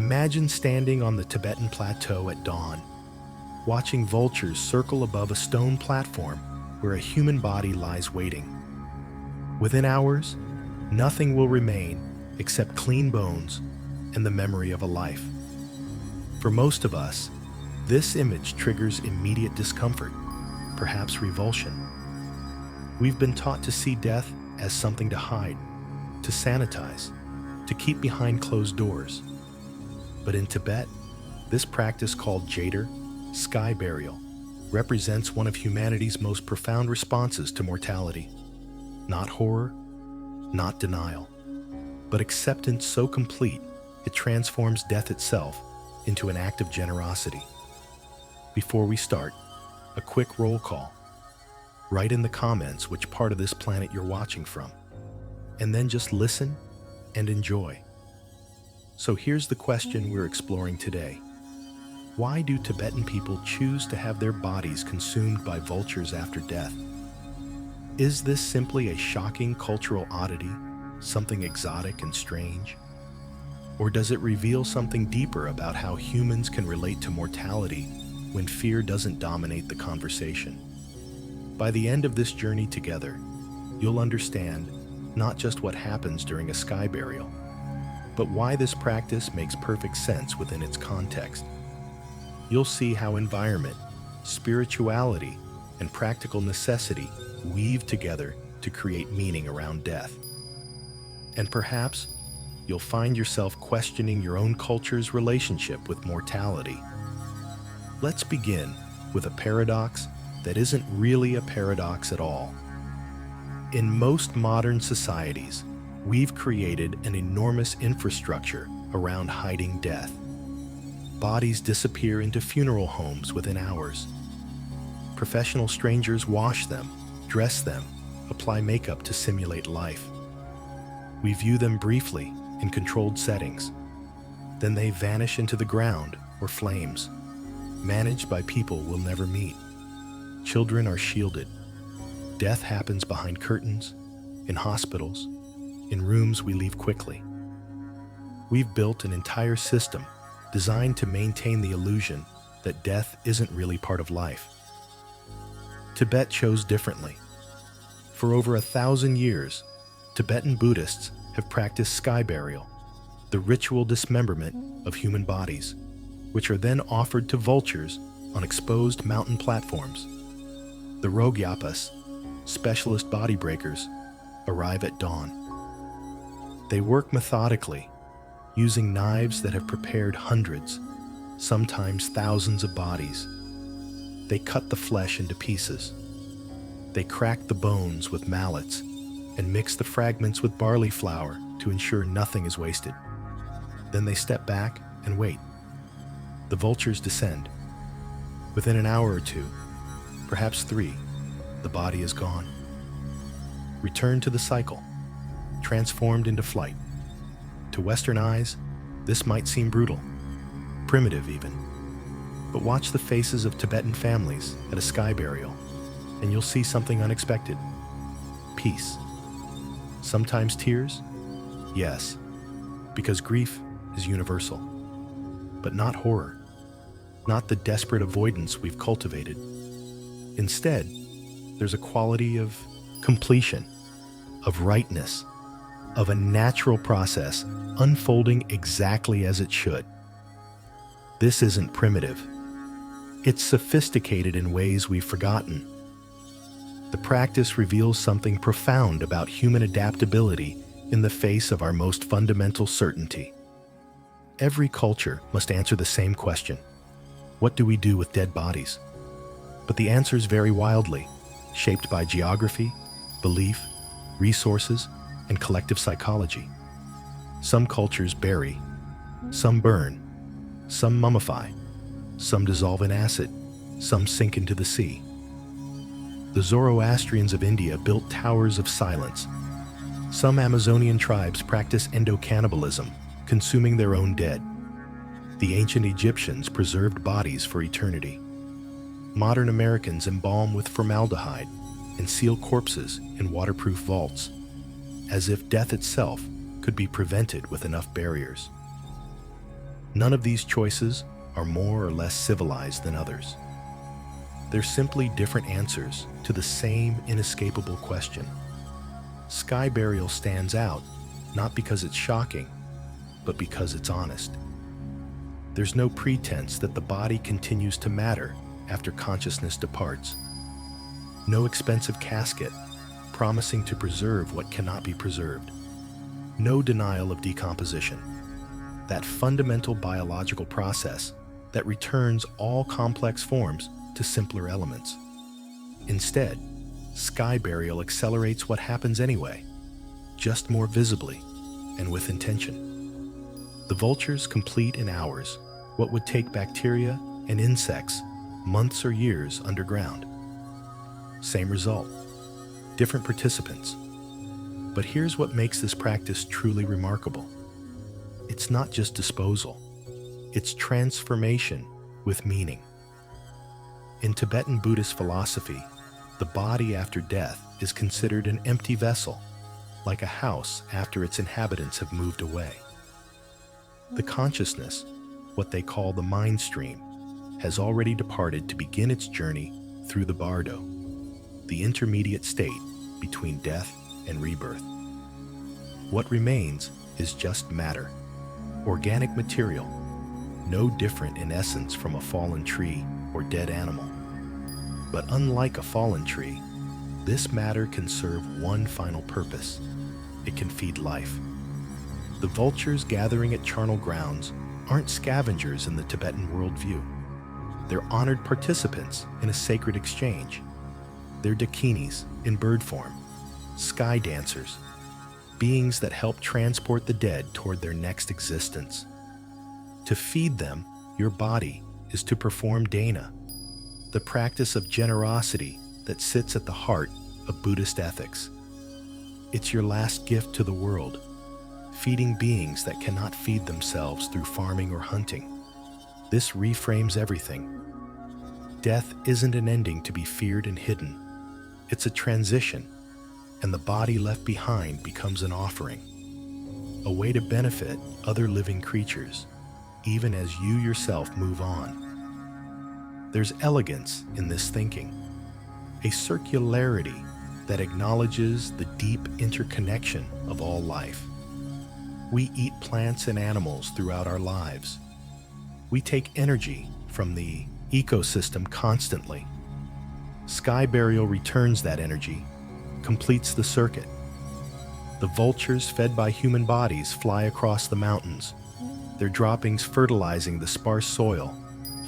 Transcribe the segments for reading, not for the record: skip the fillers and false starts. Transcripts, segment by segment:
Imagine standing on the Tibetan plateau at dawn, watching vultures circle above a stone platform where a human body lies waiting. Within hours, nothing will remain except clean bones and the memory of a life. For most of us, this image triggers immediate discomfort, perhaps revulsion. We've been taught to see death as something to hide, to sanitize, to keep behind closed doors. But in Tibet, this practice called jhator, sky burial, represents one of humanity's most profound responses to mortality. Not horror, not denial, but acceptance so complete it transforms death itself into an act of generosity. Before we start, a quick roll call. Write in the comments which part of this planet you're watching from, and then just listen and enjoy. So here's the question we're exploring today. Why do Tibetan people choose to have their bodies consumed by vultures after death? Is this simply a shocking cultural oddity, something exotic and strange? Or does it reveal something deeper about how humans can relate to mortality when fear doesn't dominate the conversation? By the end of this journey together, you'll understand not just what happens during a sky burial, but why this practice makes perfect sense within its context. You'll see how environment, spirituality, and practical necessity weave together to create meaning around death. And perhaps you'll find yourself questioning your own culture's relationship with mortality. Let's begin with a paradox that isn't really a paradox at all. In most modern societies, we've created an enormous infrastructure around hiding death. Bodies disappear into funeral homes within hours. Professional strangers wash them, dress them, apply makeup to simulate life. We view them briefly in controlled settings. Then they vanish into the ground or flames, managed by people we'll never meet. Children are shielded. Death happens behind curtains, in hospitals, in rooms we leave quickly. We've built an entire system designed to maintain the illusion that death isn't really part of life. Tibet chose differently. For over 1,000 years, Tibetan Buddhists have practiced sky burial, the ritual dismemberment of human bodies, which are then offered to vultures on exposed mountain platforms. The rogyapas, specialist body breakers, arrive at dawn. They work methodically, using knives that have prepared hundreds, sometimes thousands of bodies. They cut the flesh into pieces. They crack the bones with mallets and mix the fragments with barley flour to ensure nothing is wasted. Then they step back and wait. The vultures descend. Within an hour or two, perhaps 3, the body is gone. Return to the cycle, transformed into flight. To Western eyes, this might seem brutal, primitive even. But watch the faces of Tibetan families at a sky burial, and you'll see something unexpected. Peace. Sometimes tears? Yes, because grief is universal. But not horror, not the desperate avoidance we've cultivated. Instead, there's a quality of completion, of rightness, of a natural process unfolding exactly as it should. This isn't primitive. It's sophisticated in ways we've forgotten. The practice reveals something profound about human adaptability in the face of our most fundamental certainty. Every culture must answer the same question: what do we do with dead bodies? But the answers vary wildly, shaped by geography, belief, resources, and collective psychology. Some cultures bury, some burn, some mummify, some dissolve in acid, some sink into the sea. The Zoroastrians of India built towers of silence. Some Amazonian tribes practice endocannibalism, consuming their own dead. The ancient Egyptians preserved bodies for eternity. Modern Americans embalm with formaldehyde and seal corpses in waterproof vaults, as if death itself could be prevented with enough barriers. None of these choices are more or less civilized than others. They're simply different answers to the same inescapable question. Sky burial stands out not because it's shocking, but because it's honest. There's no pretense that the body continues to matter after consciousness departs. No expensive casket promising to preserve what cannot be preserved. No denial of decomposition, that fundamental biological process that returns all complex forms to simpler elements. Instead, sky burial accelerates what happens anyway, just more visibly and with intention. The vultures complete in hours what would take bacteria and insects months or years underground. Same result, different participants. But here's what makes this practice truly remarkable. It's not just disposal, it's transformation with meaning. In Tibetan Buddhist philosophy, the body after death is considered an empty vessel, like a house after its inhabitants have moved away. The consciousness, what they call the mind stream, has already departed to begin its journey through the bardo, the intermediate state between death and rebirth. What remains is just matter, organic material, no different in essence from a fallen tree or dead animal. But unlike a fallen tree, this matter can serve one final purpose. It can feed life. The vultures gathering at charnel grounds aren't scavengers in the Tibetan worldview. They're honored participants in a sacred exchange. They're dakinis in bird form, sky dancers, beings that help transport the dead toward their next existence. To feed them, your body is to perform dana, the practice of generosity that sits at the heart of Buddhist ethics. It's your last gift to the world, feeding beings that cannot feed themselves through farming or hunting. This reframes everything. Death isn't an ending to be feared and hidden. It's a transition, and the body left behind becomes an offering, a way to benefit other living creatures, even as you yourself move on. There's elegance in this thinking, a circularity that acknowledges the deep interconnection of all life. We eat plants and animals throughout our lives. We take energy from the ecosystem constantly. Sky burial returns that energy, completes the circuit. The vultures fed by human bodies fly across the mountains, their droppings fertilizing the sparse soil,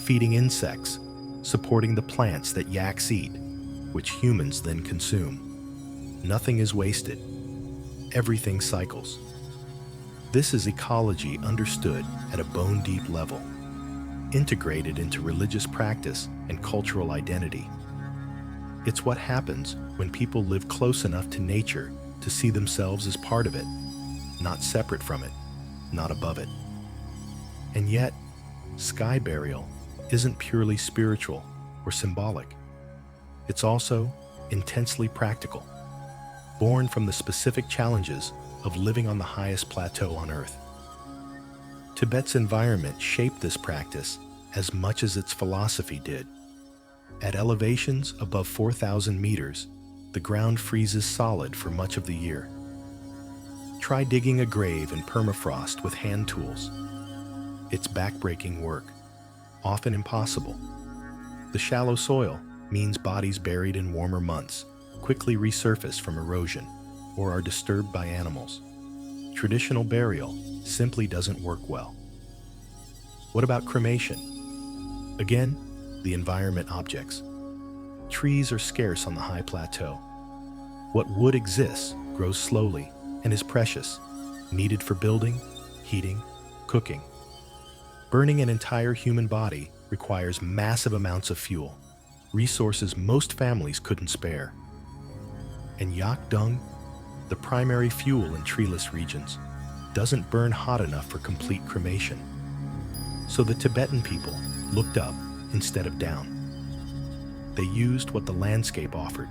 feeding insects, supporting the plants that yaks eat, which humans then consume. Nothing is wasted. Everything cycles. This is ecology understood at a bone-deep level, integrated into religious practice and cultural identity. It's what happens when people live close enough to nature to see themselves as part of it, not separate from it, not above it. And yet, sky burial isn't purely spiritual or symbolic. It's also intensely practical, born from the specific challenges of living on the highest plateau on Earth. Tibet's environment shaped this practice as much as its philosophy did. At elevations above 4,000 meters, the ground freezes solid for much of the year. Try digging a grave in permafrost with hand tools. It's backbreaking work, often impossible. The shallow soil means bodies buried in warmer months quickly resurface from erosion or are disturbed by animals. Traditional burial simply doesn't work well. What about cremation? Again, the environment objects. Trees are scarce on the high plateau. What wood exists grows slowly and is precious, needed for building, heating, cooking. Burning an entire human body requires massive amounts of fuel, resources most families couldn't spare. And yak dung, the primary fuel in treeless regions, doesn't burn hot enough for complete cremation. So the Tibetan people looked up instead of down. They used what the landscape offered: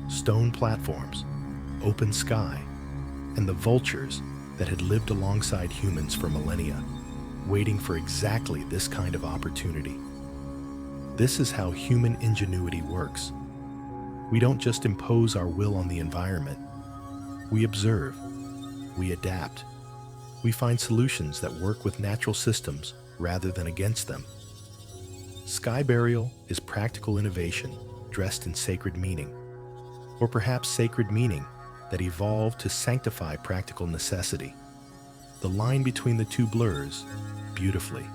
stone platforms, open sky, and the vultures that had lived alongside humans for millennia. waiting for exactly this kind of opportunity. This is how human ingenuity works. We don't just impose our will on the environment. We observe, we adapt, we find solutions that work with natural systems rather than against them. Sky burial is practical innovation dressed in sacred meaning, or perhaps sacred meaning that evolved to sanctify practical necessity. The line between the two blurs beautifully.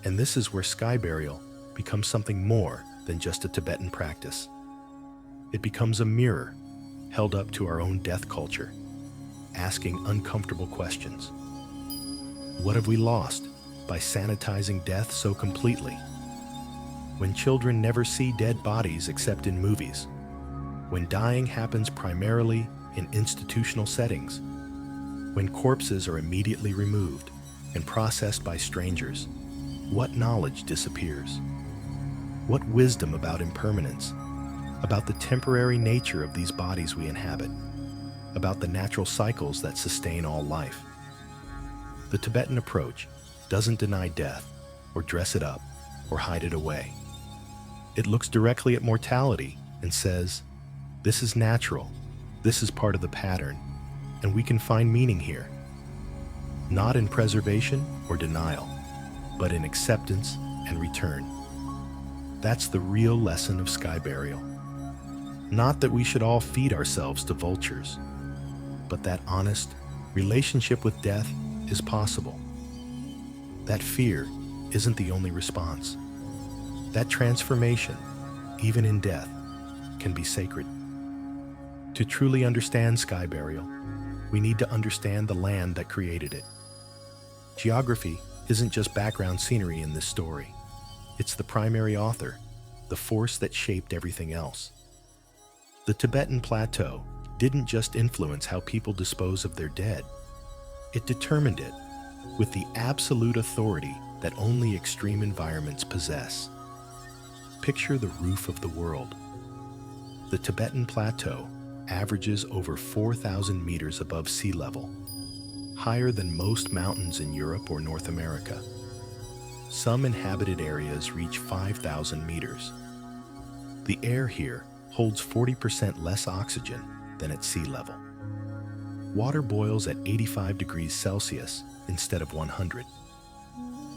And this is where sky burial becomes something more than just a Tibetan practice. It becomes a mirror held up to our own death culture, asking uncomfortable questions. What have we lost by sanitizing death so completely? When children never see dead bodies except in movies, when dying happens primarily in institutional settings, when corpses are immediately removed and processed by strangers, what knowledge disappears? What wisdom about impermanence, about the temporary nature of these bodies we inhabit, about the natural cycles that sustain all life? The Tibetan approach doesn't deny death or dress it up or hide it away. It looks directly at mortality and says, this is natural, this is part of the pattern, and we can find meaning here. Not in preservation or denial, but in acceptance and return. That's the real lesson of sky burial. Not that we should all feed ourselves to vultures, but that honest relationship with death is possible. That fear isn't the only response. That transformation, even in death, can be sacred. To truly understand sky burial, we need to understand the land that created it. Geography isn't just background scenery in this story. It's the primary author, the force that shaped everything else. The Tibetan plateau didn't just influence how people dispose of their dead. It determined it with the absolute authority that only extreme environments possess. Picture the roof of the world. The Tibetan plateau averages over 4,000 meters above sea level, higher than most mountains in Europe or North America. Some inhabited areas reach 5,000 meters. The air here holds 40% less oxygen than at sea level. Water boils at 85 degrees Celsius instead of 100.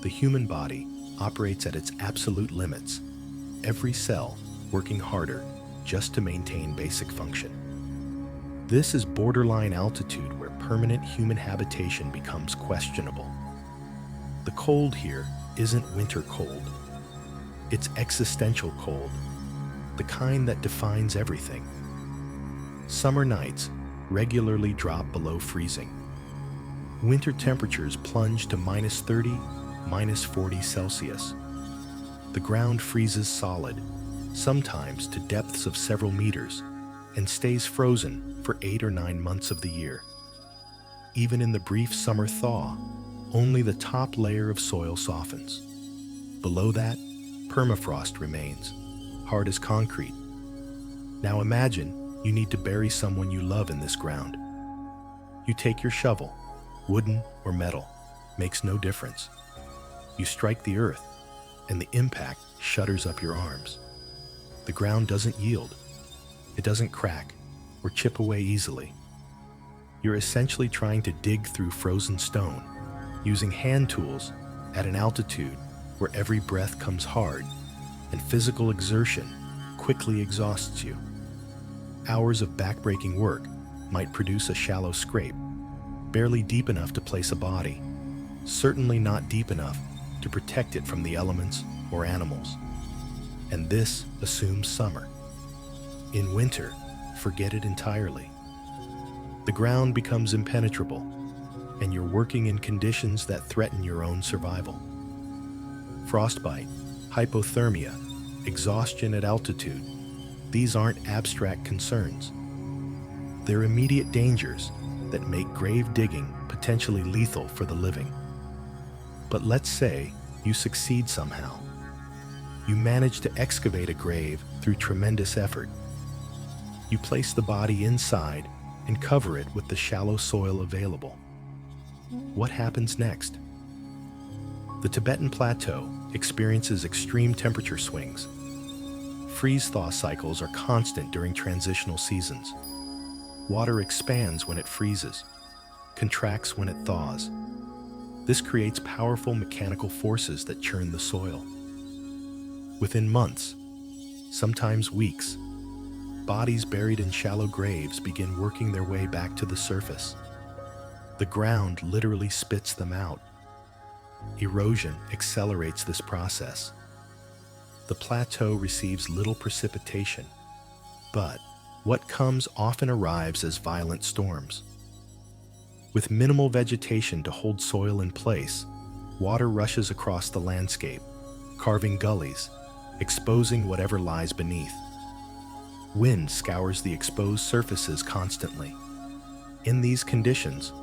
The human body operates at its absolute limits, every cell working harder just to maintain basic function. This is borderline altitude where permanent human habitation becomes questionable. The cold here isn't winter cold. It's existential cold, the kind that defines everything. Summer nights regularly drop below freezing. Winter temperatures plunge to -30, -40 Celsius. The ground freezes solid, sometimes to depths of several meters, and stays frozen for 8 or 9 months of the year. Even in the brief summer thaw, only the top layer of soil softens. Below that, permafrost remains, hard as concrete. Now imagine you need to bury someone you love in this ground. You take your shovel, wooden or metal, makes no difference. You strike the earth, and the impact shudders up your arms. The ground doesn't yield. It doesn't crack or chip away easily. You're essentially trying to dig through frozen stone, using hand tools at an altitude where every breath comes hard and physical exertion quickly exhausts you. Hours of backbreaking work might produce a shallow scrape, barely deep enough to place a body, certainly not deep enough to protect it from the elements or animals. And this assumes summer. In winter, forget it entirely. The ground becomes impenetrable, and you're working in conditions that threaten your own survival. Frostbite, hypothermia, exhaustion at altitude, these aren't abstract concerns. They're immediate dangers that make grave digging potentially lethal for the living. But let's say you succeed somehow. You manage to excavate a grave through tremendous effort. You place the body inside and cover it with the shallow soil available. What happens next? The Tibetan Plateau experiences extreme temperature swings. Freeze-thaw cycles are constant during transitional seasons. Water expands when it freezes, contracts when it thaws. This creates powerful mechanical forces that churn the soil. Within months, sometimes weeks, bodies buried in shallow graves begin working their way back to the surface. The ground literally spits them out. Erosion accelerates this process. The plateau receives little precipitation, but what comes often arrives as violent storms. With minimal vegetation to hold soil in place, water rushes across the landscape, carving gullies, exposing whatever lies beneath. Wind scours the exposed surfaces constantly. In these conditions,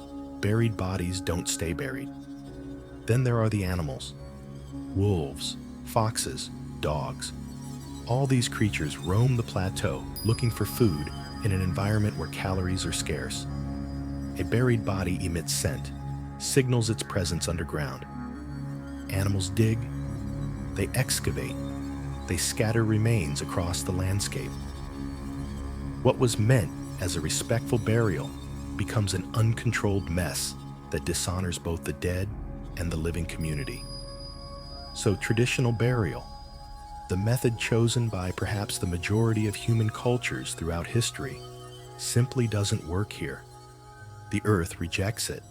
buried bodies don't stay buried. Then there are the animals. Wolves, foxes, dogs. All these creatures roam the plateau looking for food in an environment where calories are scarce. A buried body emits scent, signals its presence underground. Animals dig, they excavate, they scatter remains across the landscape. What was meant as a respectful burial becomes an uncontrolled mess that dishonors both the dead and the living community. So traditional burial, the method chosen by perhaps the majority of human cultures throughout history, simply doesn't work here. The earth rejects it.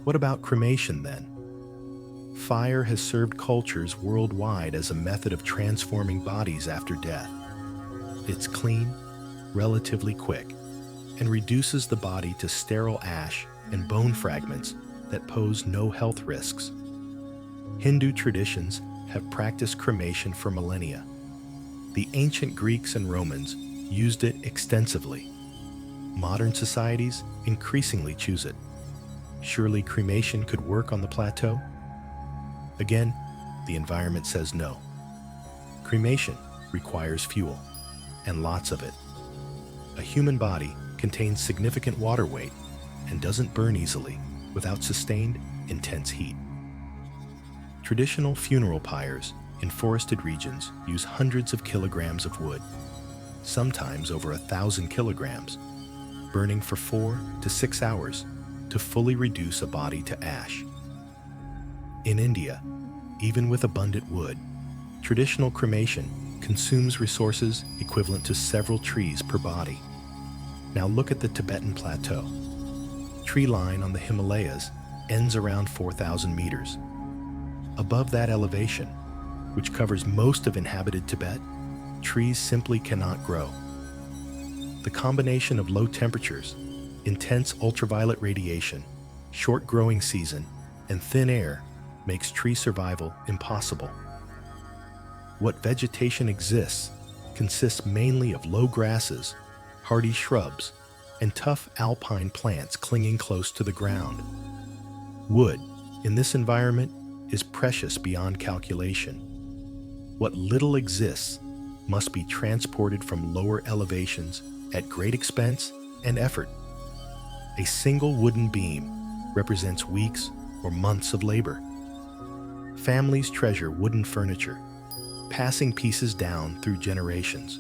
What about cremation then? Fire has served cultures worldwide as a method of transforming bodies after death. It's clean, relatively quick, and reduces the body to sterile ash and bone fragments that pose no health risks. Hindu traditions have practiced cremation for millennia. The ancient Greeks and Romans used it extensively. Modern societies increasingly choose it. Surely cremation could work on the plateau? Again, the environment says no. Cremation requires fuel, and lots of it. A human body contains significant water weight and doesn't burn easily without sustained, intense heat. Traditional funeral pyres in forested regions use hundreds of kilograms of wood, sometimes over 1,000 kilograms, burning for 4 to 6 hours to fully reduce a body to ash. In India, even with abundant wood, traditional cremation consumes resources equivalent to several trees per body. Now look at the Tibetan Plateau. Tree line on the Himalayas ends around 4,000 meters. Above that elevation, which covers most of inhabited Tibet, trees simply cannot grow. The combination of low temperatures, intense ultraviolet radiation, short growing season, and thin air makes tree survival impossible. What vegetation exists consists mainly of low grasses, hardy shrubs, and tough alpine plants clinging close to the ground. Wood, in this environment, is precious beyond calculation. What little exists must be transported from lower elevations at great expense and effort. A single wooden beam represents weeks or months of labor. Families treasure wooden furniture, passing pieces down through generations.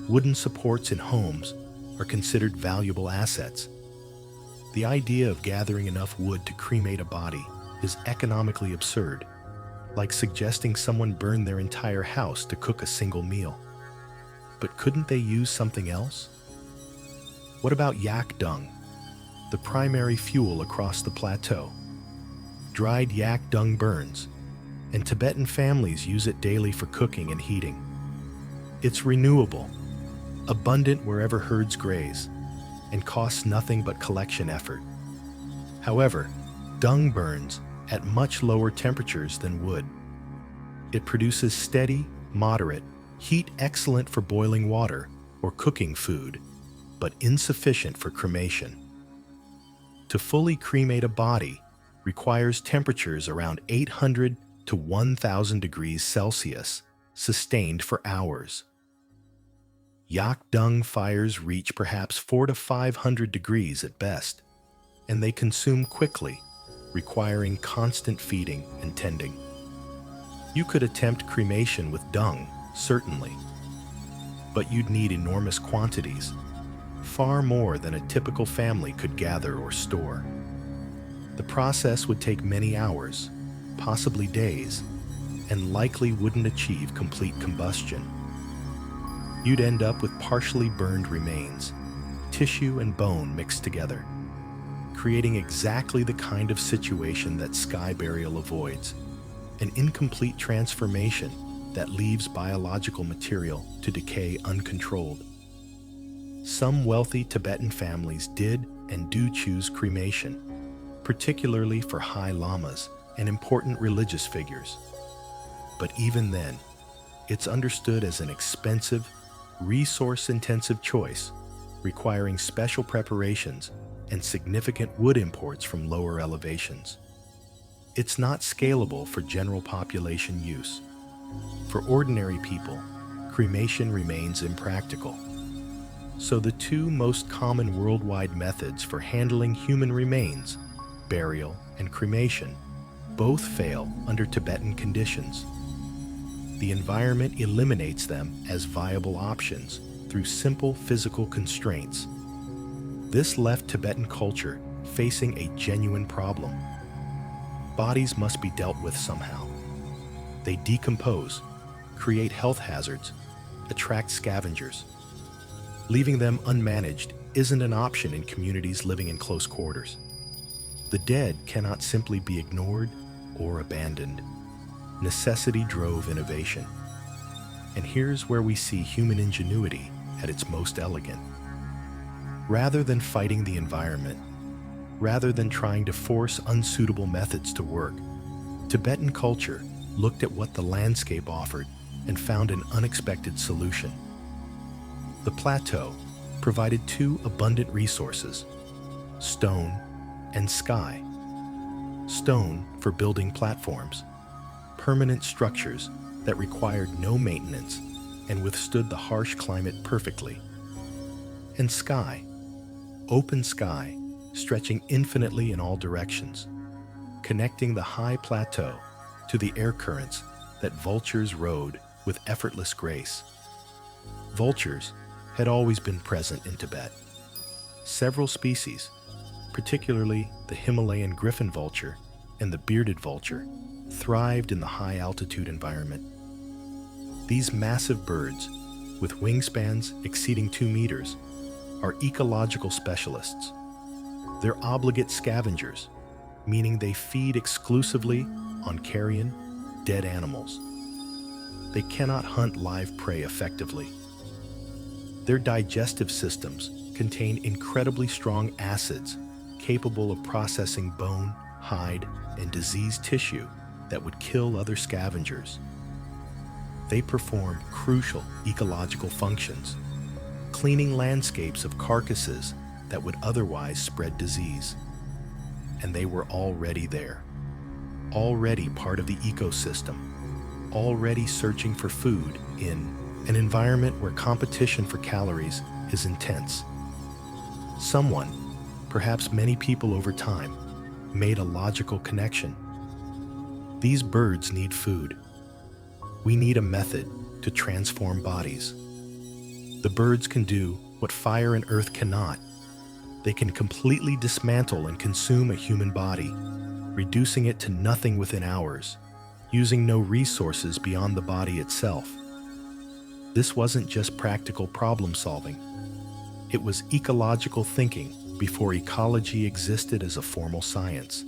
Wooden supports in homes are considered valuable assets. The idea of gathering enough wood to cremate a body is economically absurd, like suggesting someone burn their entire house to cook a single meal. But couldn't they use something else? What about yak dung, the primary fuel across the plateau? Dried yak dung burns, and Tibetan families use it daily for cooking and heating. It's renewable, abundant wherever herds graze, and costs nothing but collection effort. However, dung burns at much lower temperatures than wood. It produces steady, moderate heat excellent for boiling water or cooking food, but insufficient for cremation. To fully cremate a body requires temperatures around 800 to 1,000 degrees Celsius, sustained for hours. Yak dung fires reach perhaps 400 to 500 degrees at best, and they consume quickly, requiring constant feeding and tending. You could attempt cremation with dung, certainly, but you'd need enormous quantities, far more than a typical family could gather or store. The process would take many hours, possibly days, and likely wouldn't achieve complete combustion. You'd end up with partially burned remains, tissue and bone mixed together, creating exactly the kind of situation that sky burial avoids, an incomplete transformation that leaves biological material to decay uncontrolled. Some wealthy Tibetan families did and do choose cremation, particularly for high lamas and important religious figures. But even then, it's understood as an expensive, resource-intensive choice, requiring special preparations and significant wood imports from lower elevations. It's not scalable for general population use. For ordinary people, cremation remains impractical. So the two most common worldwide methods for handling human remains, burial and cremation, both fail under Tibetan conditions. The environment eliminates them as viable options through simple physical constraints. This left Tibetan culture facing a genuine problem. Bodies must be dealt with somehow. They decompose, create health hazards, attract scavengers. Leaving them unmanaged isn't an option in communities living in close quarters. The dead cannot simply be ignored or abandoned. Necessity drove innovation. And here's where we see human ingenuity at its most elegant. Rather than fighting the environment, rather than trying to force unsuitable methods to work, Tibetan culture looked at what the landscape offered and found an unexpected solution. The plateau provided two abundant resources: stone and sky. Stone for building platforms, permanent structures that required no maintenance and withstood the harsh climate perfectly. And sky, open sky, stretching infinitely in all directions, connecting the high plateau to the air currents that vultures rode with effortless grace. Vultures had always been present in Tibet. Several species, particularly the Himalayan griffon vulture and the bearded vulture, thrived in the high-altitude environment. These massive birds, with wingspans exceeding 2 meters, are ecological specialists. They're obligate scavengers, meaning they feed exclusively on carrion, dead animals. They cannot hunt live prey effectively. Their digestive systems contain incredibly strong acids capable of processing bone, hide, and diseased tissue that would kill other scavengers. They perform crucial ecological functions, cleaning landscapes of carcasses that would otherwise spread disease. And they were already there, already part of the ecosystem, already searching for food in an environment where competition for calories is intense. Someone, perhaps many people over time, made a logical connection. These birds need food. We need a method to transform bodies. The birds can do what fire and earth cannot. They can completely dismantle and consume a human body, reducing it to nothing within hours, using no resources beyond the body itself. This wasn't just practical problem solving. It was ecological thinking before ecology existed as a formal science.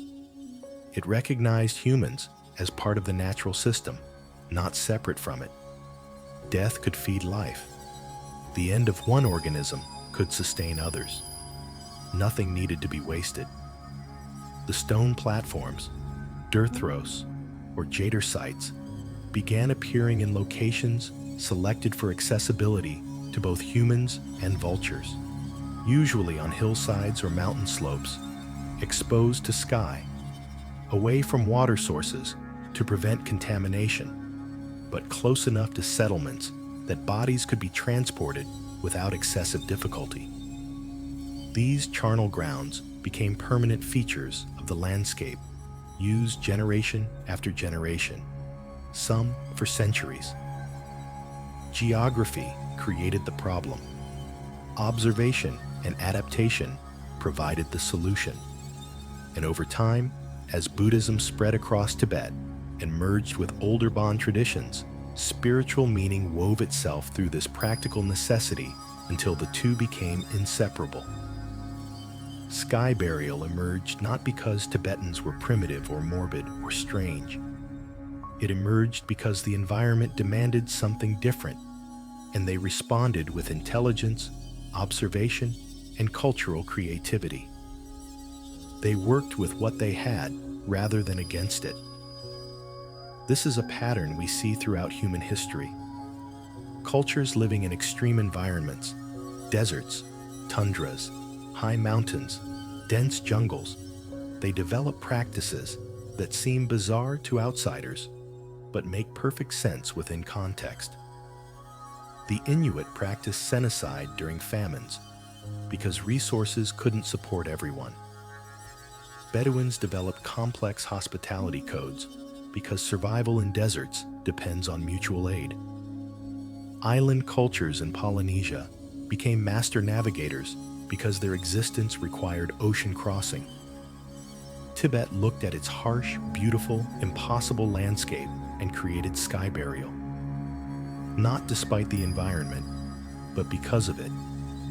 It recognized humans as part of the natural system, not separate from it. Death could feed life. The end of one organism could sustain others. Nothing needed to be wasted. The stone platforms, dirthros, or jhator sites, began appearing in locations selected for accessibility to both humans and vultures, usually on hillsides or mountain slopes, exposed to sky, away from water sources to prevent contamination, but close enough to settlements that bodies could be transported without excessive difficulty. These charnel grounds became permanent features of the landscape, used generation after generation, some for centuries. Geography created the problem. Observation and adaptation provided the solution. And over time, as Buddhism spread across Tibet and merged with older Bon traditions, spiritual meaning wove itself through this practical necessity until the two became inseparable. Sky burial emerged not because Tibetans were primitive or morbid or strange. It emerged because the environment demanded something different, and they responded with intelligence, observation, and cultural creativity. They worked with what they had rather than against it. This is a pattern we see throughout human history. Cultures living in extreme environments, deserts, tundras, high mountains, dense jungles, they develop practices that seem bizarre to outsiders, but make perfect sense within context. The Inuit practiced cenocide during famines because resources couldn't support everyone. Bedouins developed complex hospitality codes because survival in deserts depends on mutual aid. Island cultures in Polynesia became master navigators because their existence required ocean crossing. Tibet looked at its harsh, beautiful, impossible landscape and created sky burial. Not despite the environment, but because of it,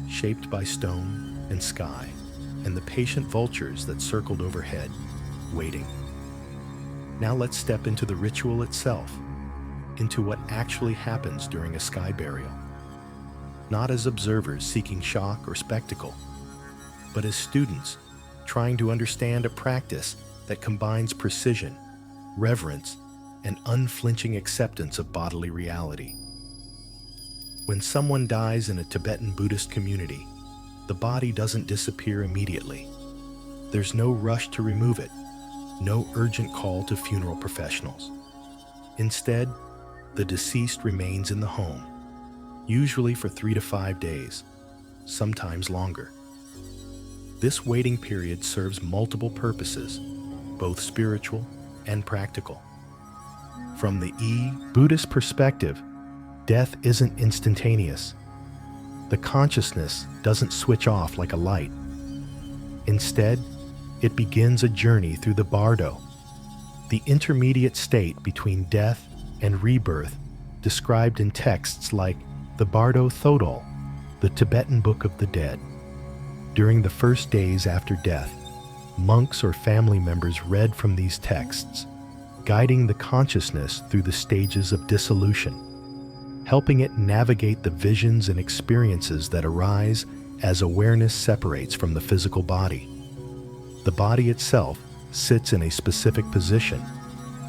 shaped by stone and sky and the patient vultures that circled overhead, waiting. Now let's step into the ritual itself, into what actually happens during a sky burial. Not as observers seeking shock or spectacle, but as students trying to understand a practice that combines precision, reverence, and unflinching acceptance of bodily reality. When someone dies in a Tibetan Buddhist community, the body doesn't disappear immediately. There's no rush to remove it, no urgent call to funeral professionals. Instead, the deceased remains in the home, usually for 3 to 5 days, sometimes longer. This waiting period serves multiple purposes, both spiritual and practical. From the Buddhist perspective, death isn't instantaneous. The consciousness doesn't switch off like a light. Instead, it begins a journey through the bardo, the intermediate state between death and rebirth, described in texts like the Bardo Thodol, the Tibetan Book of the Dead. During the first days after death, monks or family members read from these texts, guiding the consciousness through the stages of dissolution, helping it navigate the visions and experiences that arise as awareness separates from the physical body. The body itself sits in a specific position,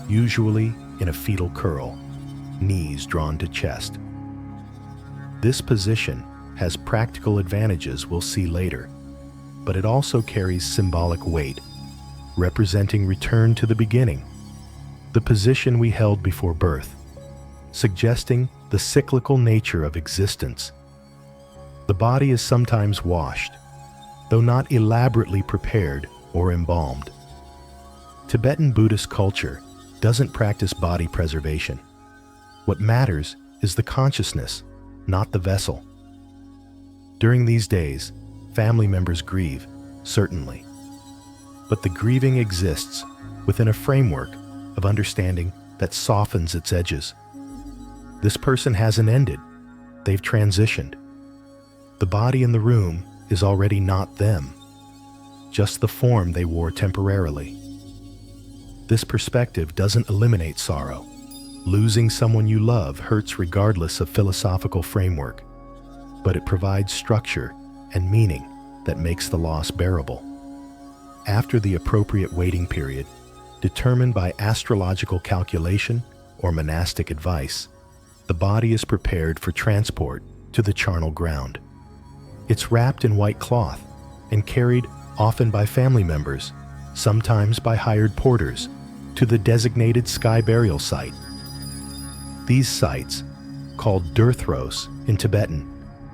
usually in a fetal curl, knees drawn to chest. This position has practical advantages we'll see later, but it also carries symbolic weight, representing return to the beginning, the position we held before birth, suggesting the cyclical nature of existence. The body is sometimes washed, though not elaborately prepared or embalmed. Tibetan Buddhist culture doesn't practice body preservation. What matters is the consciousness, not the vessel. During these days, family members grieve, certainly. But the grieving exists within a framework of understanding that softens its edges. This person hasn't ended. They've transitioned. The body in the room is already not them, just the form they wore temporarily. This perspective doesn't eliminate sorrow. Losing someone you love hurts regardless of philosophical framework, but it provides structure and meaning that makes the loss bearable. After the appropriate waiting period, determined by astrological calculation or monastic advice, the body is prepared for transport to the charnel ground. It's wrapped in white cloth and carried often by family members, sometimes by hired porters, to the designated sky burial site. These sites, called durthros in Tibetan,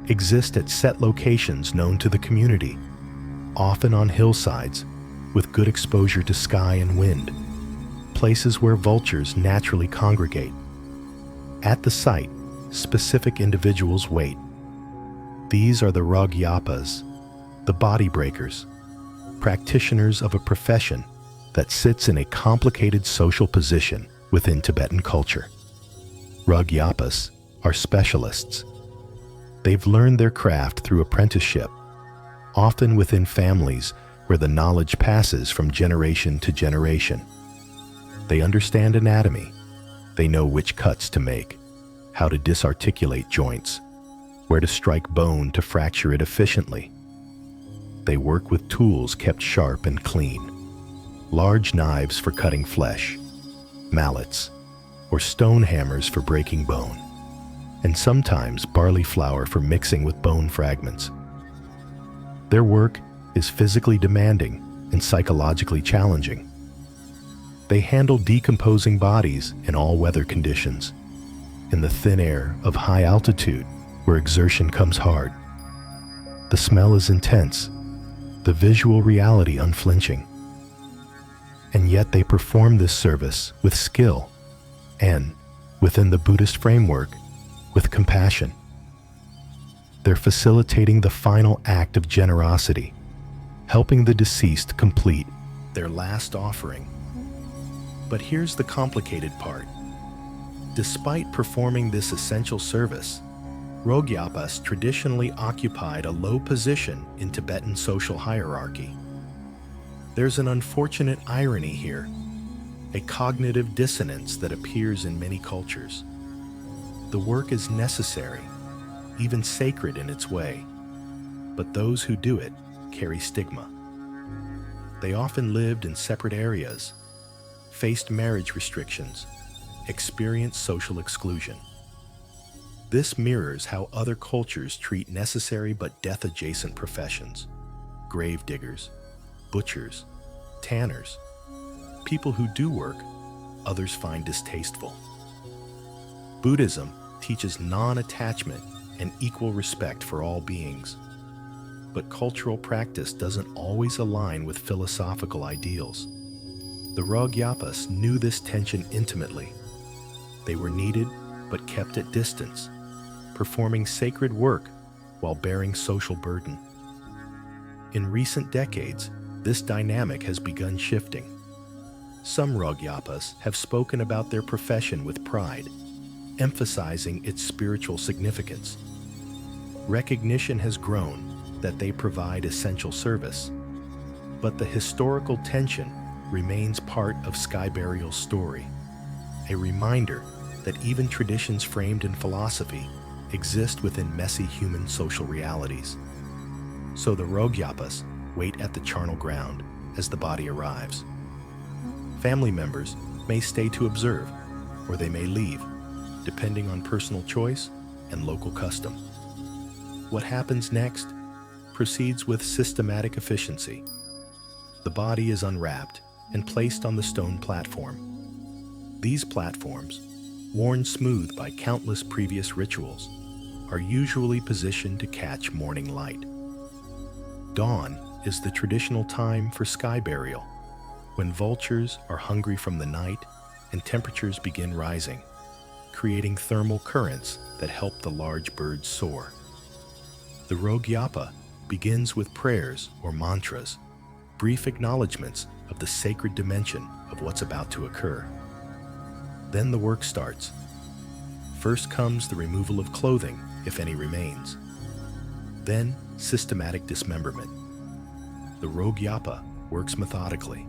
exist at set locations known to the community, often on hillsides with good exposure to sky and wind. places where vultures naturally congregate. At the site, specific individuals wait. These are the rogyapas, the body breakers, practitioners of a profession that sits in a complicated social position within Tibetan culture. Rogyapas are specialists. They've learned their craft through apprenticeship, often within families where the knowledge passes from generation to generation. They understand anatomy. They know which cuts to make, how to disarticulate joints, where to strike bone to fracture it efficiently. They work with tools kept sharp and clean. Large knives for cutting flesh, mallets, or stone hammers for breaking bone, and sometimes barley flour for mixing with bone fragments. Their work is physically demanding and psychologically challenging. They handle decomposing bodies in all weather conditions, in the thin air of high altitude where exertion comes hard. The smell is intense, the visual reality unflinching. And yet they perform this service with skill and, within the Buddhist framework, with compassion. They're facilitating the final act of generosity, helping the deceased complete their last offering. But here's the complicated part. Despite performing this essential service, rogyapas traditionally occupied a low position in Tibetan social hierarchy. There's an unfortunate irony here, a cognitive dissonance that appears in many cultures. The work is necessary, even sacred in its way, but those who do it carry stigma. They often lived in separate areas, faced marriage restrictions, experienced social exclusion. This mirrors how other cultures treat necessary but death-adjacent professions: grave diggers, butchers, tanners, people who do work others find distasteful. Buddhism teaches non-attachment and equal respect for all beings, but cultural practice doesn't always align with philosophical ideals. The rogyapas knew this tension intimately. They were needed but kept at distance, performing sacred work while bearing social burden. In recent decades, this dynamic has begun shifting. Some rogyapas have spoken about their profession with pride, emphasizing its spiritual significance. Recognition has grown that they provide essential service, but the historical tension remains part of sky burial's story, a reminder that even traditions framed in philosophy exist within messy human social realities. So the rogyapas wait at the charnel ground as the body arrives. Family members may stay to observe, or they may leave, depending on personal choice and local custom. What happens next proceeds with systematic efficiency. The body is unwrapped and placed on the stone platform. These platforms, worn smooth by countless previous rituals, are usually positioned to catch morning light. Dawn is the traditional time for sky burial, when vultures are hungry from the night and temperatures begin rising, creating thermal currents that help the large birds soar. The rogyapa begins with prayers or mantras, brief acknowledgments of the sacred dimension of what's about to occur. Then the work starts. First comes the removal of clothing, if any remains. Then systematic dismemberment. The rogyapa works methodically,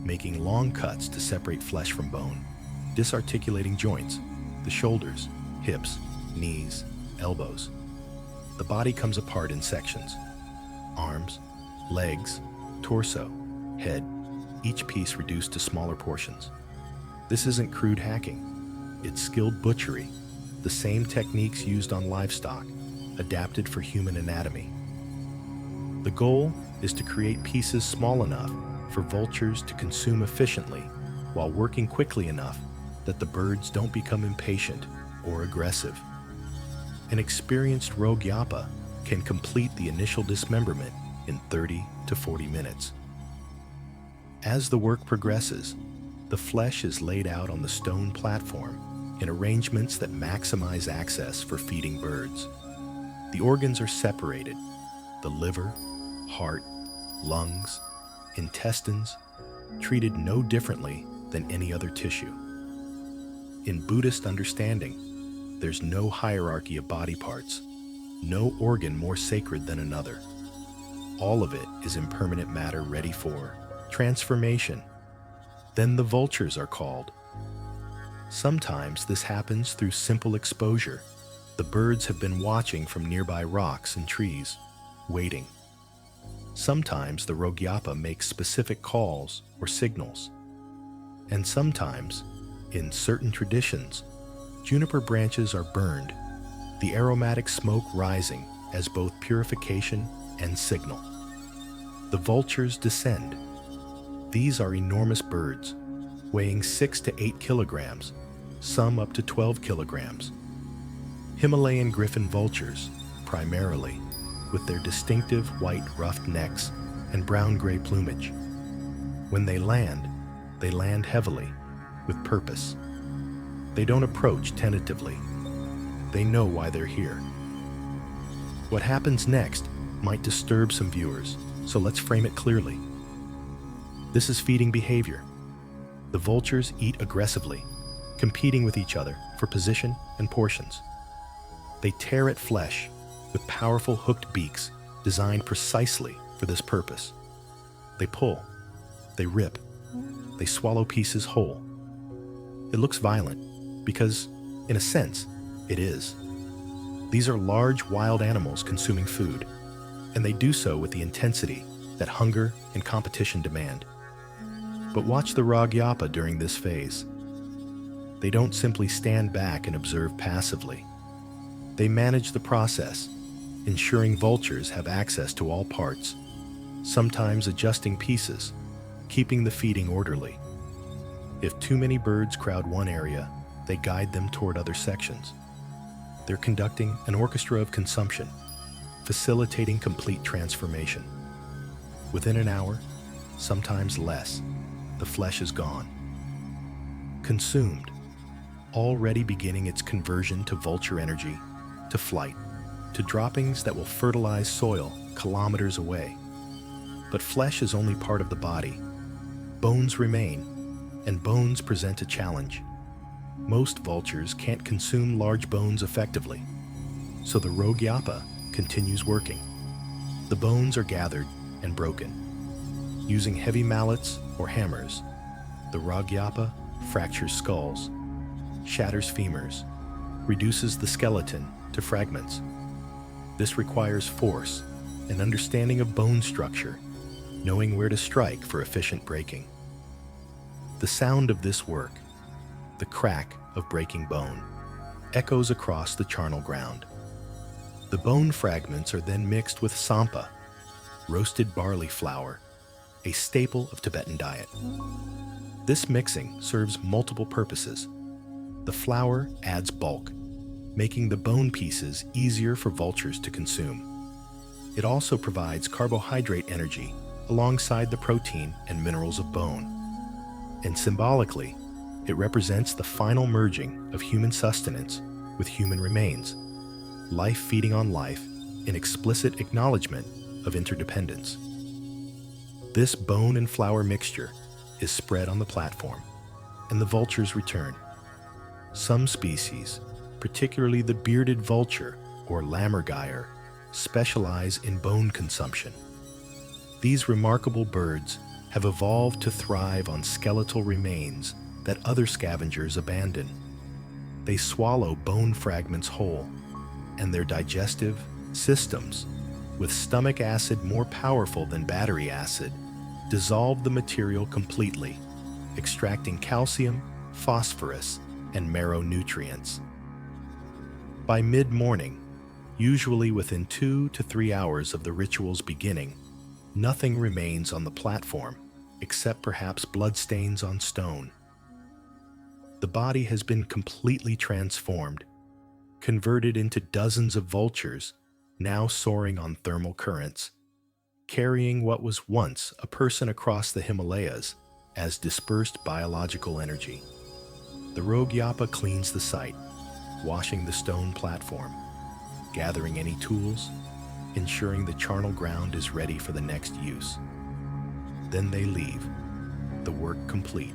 making long cuts to separate flesh from bone, disarticulating joints, the shoulders, hips, knees, elbows. The body comes apart in sections: arms, legs, torso, head, each piece reduced to smaller portions. This isn't crude hacking. It's skilled butchery, the same techniques used on livestock, adapted for human anatomy. The goal is to create pieces small enough for vultures to consume efficiently while working quickly enough that the birds don't become impatient or aggressive. An experienced rogyapa can complete the initial dismemberment in 30 to 40 minutes. As the work progresses, The flesh is laid out on the stone platform in arrangements that maximize access for feeding birds. The organs are separated: the liver, heart, lungs, intestines, treated no differently than any other tissue. In Buddhist understanding, there's no hierarchy of body parts, no organ more sacred than another. All of it is impermanent matter ready for transformation. Then the vultures are called. Sometimes this happens through simple exposure. The birds have been watching from nearby rocks and trees, waiting. Sometimes the rogyapa makes specific calls or signals. And sometimes, in certain traditions, juniper branches are burned, the aromatic smoke rising as both purification and signal. The vultures descend. These are enormous birds, weighing 6 to 8 kilograms, some up to 12 kilograms. Himalayan griffon vultures, primarily, with their distinctive white ruffed necks and brown-gray plumage. When they land heavily, with purpose. They don't approach tentatively. They know why they're here. What happens next might disturb some viewers, so let's frame it clearly. This is feeding behavior. The vultures eat aggressively, competing with each other for position and portions. They tear at flesh with powerful hooked beaks designed precisely for this purpose. They pull, they rip, they swallow pieces whole. It looks violent because, in a sense, it is. These are large wild animals consuming food, and they do so with the intensity that hunger and competition demand. But watch the rogyapa during this phase. They don't simply stand back and observe passively. They manage the process, ensuring vultures have access to all parts, sometimes adjusting pieces, keeping the feeding orderly. If too many birds crowd one area, they guide them toward other sections. They're conducting an orchestra of consumption, facilitating complete transformation. Within an hour, sometimes less, the flesh is gone. Consumed, already beginning its conversion to vulture energy, to flight, to droppings that will fertilize soil kilometers away. But flesh is only part of the body. Bones remain, and bones present a challenge. Most vultures can't consume large bones effectively, so the rogyapa continues working. The bones are gathered and broken. Using heavy mallets or hammers, the rogyapa fractures skulls, shatters femurs, reduces the skeleton to fragments. This requires force and understanding of bone structure, knowing where to strike for efficient breaking. The sound of this work, the crack of breaking bone, echoes across the charnel ground. The bone fragments are then mixed with sampa, roasted barley flour, a staple of Tibetan diet. This mixing serves multiple purposes. The flour adds bulk, making the bone pieces easier for vultures to consume. It also provides carbohydrate energy alongside the protein and minerals of bone. And symbolically, it represents the final merging of human sustenance with human remains, life feeding on life in explicit acknowledgement of interdependence. This bone and flour mixture is spread on the platform, and the vultures return. Some species, particularly the bearded vulture or lammergeier, specialize in bone consumption. These remarkable birds have evolved to thrive on skeletal remains that other scavengers abandon. They swallow bone fragments whole, and their digestive systems, with stomach acid more powerful than battery acid, dissolve the material completely, extracting calcium, phosphorus, and marrow nutrients. By mid-morning, usually within 2 to 3 hours of the ritual's beginning, nothing remains on the platform except perhaps bloodstains on stone. The body has been completely transformed, converted into dozens of vultures, now soaring on thermal currents, carrying what was once a person across the Himalayas as dispersed biological energy. The rogyapa cleans the site, washing the stone platform, gathering any tools, ensuring the charnel ground is ready for the next use. Then they leave, the work complete.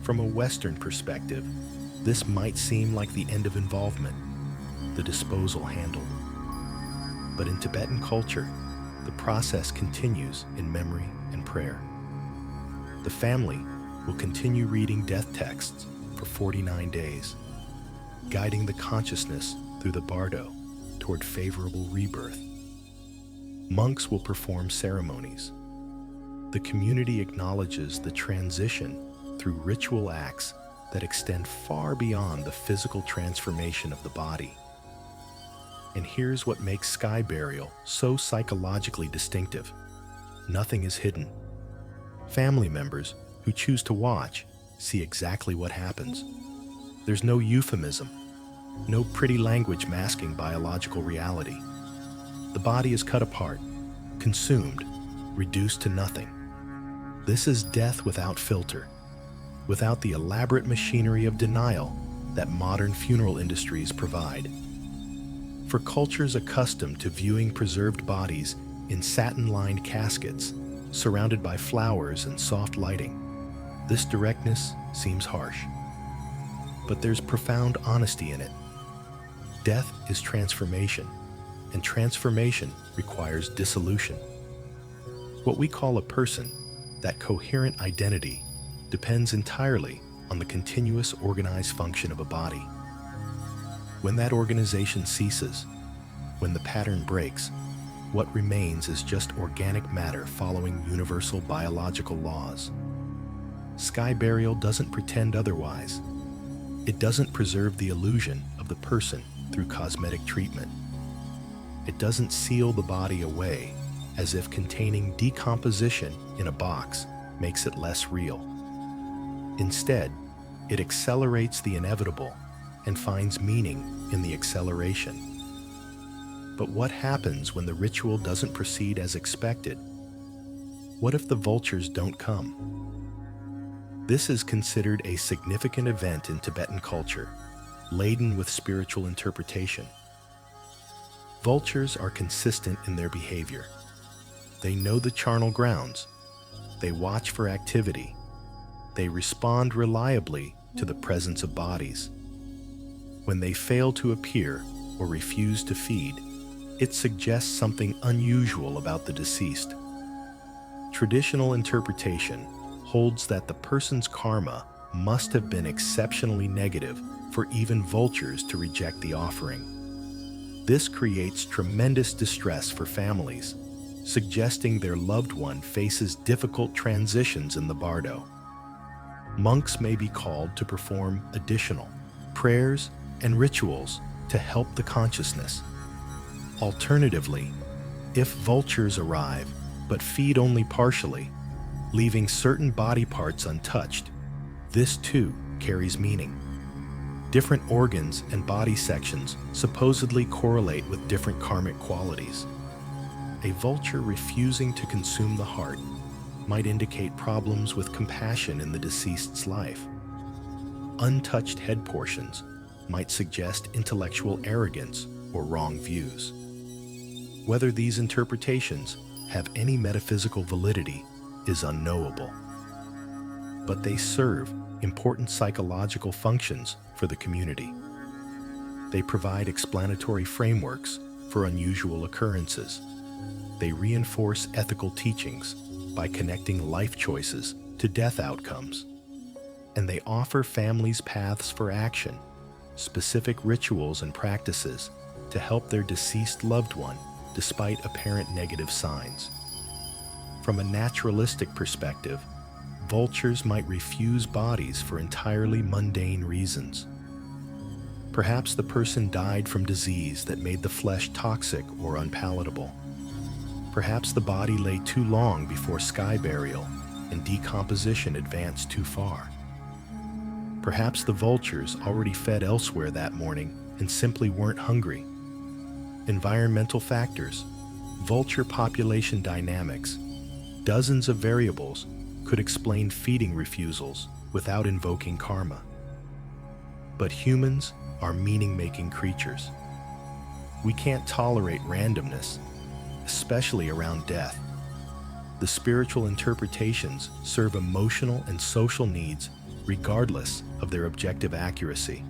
From a Western perspective, this might seem like the end of involvement, the disposal handled. But in Tibetan culture, the process continues in memory and prayer. The family will continue reading death texts for 49 days, guiding the consciousness through the bardo toward favorable rebirth. Monks will perform ceremonies. The community acknowledges the transition through ritual acts that extend far beyond the physical transformation of the body. And here's what makes sky burial so psychologically distinctive. Nothing is hidden. Family members who choose to watch see exactly what happens. There's no euphemism, no pretty language masking biological reality. The body is cut apart, consumed, reduced to nothing. This is death without filter, without the elaborate machinery of denial that modern funeral industries provide. For cultures accustomed to viewing preserved bodies in satin-lined caskets, surrounded by flowers and soft lighting, this directness seems harsh. But there's profound honesty in it. Death is transformation, and transformation requires dissolution. What we call a person, that coherent identity, depends entirely on the continuous organized function of a body. When that organization ceases, when the pattern breaks, what remains is just organic matter following universal biological laws. Sky burial doesn't pretend otherwise. It doesn't preserve the illusion of the person through cosmetic treatment. It doesn't seal the body away as if containing decomposition in a box makes it less real. Instead, it accelerates the inevitable and finds meaning in the acceleration. But what happens when the ritual doesn't proceed as expected? What if the vultures don't come? This is considered a significant event in Tibetan culture, laden with spiritual interpretation. Vultures are consistent in their behavior. They know the charnel grounds. They watch for activity. They respond reliably to the presence of bodies. When they fail to appear or refuse to feed, it suggests something unusual about the deceased. Traditional interpretation holds that the person's karma must have been exceptionally negative for even vultures to reject the offering. This creates tremendous distress for families, suggesting their loved one faces difficult transitions in the bardo. Monks may be called to perform additional prayers and rituals to help the consciousness. Alternatively, if vultures arrive but feed only partially, leaving certain body parts untouched, this too carries meaning. Different organs and body sections supposedly correlate with different karmic qualities. A vulture refusing to consume the heart might indicate problems with compassion in the deceased's life. Untouched head portions might suggest intellectual arrogance or wrong views. Whether these interpretations have any metaphysical validity is unknowable, but they serve important psychological functions for the community. They provide explanatory frameworks for unusual occurrences. They reinforce ethical teachings by connecting life choices to death outcomes. And they offer families paths for action, specific rituals and practices to help their deceased loved one despite apparent negative signs. From a naturalistic perspective, vultures might refuse bodies for entirely mundane reasons. Perhaps the person died from disease that made the flesh toxic or unpalatable. Perhaps the body lay too long before sky burial and decomposition advanced too far. Perhaps the vultures already fed elsewhere that morning and simply weren't hungry. Environmental factors, vulture population dynamics, dozens of variables could explain feeding refusals without invoking karma. But humans are meaning-making creatures. We can't tolerate randomness, especially around death. The spiritual interpretations serve emotional and social needs regardless of their objective accuracy.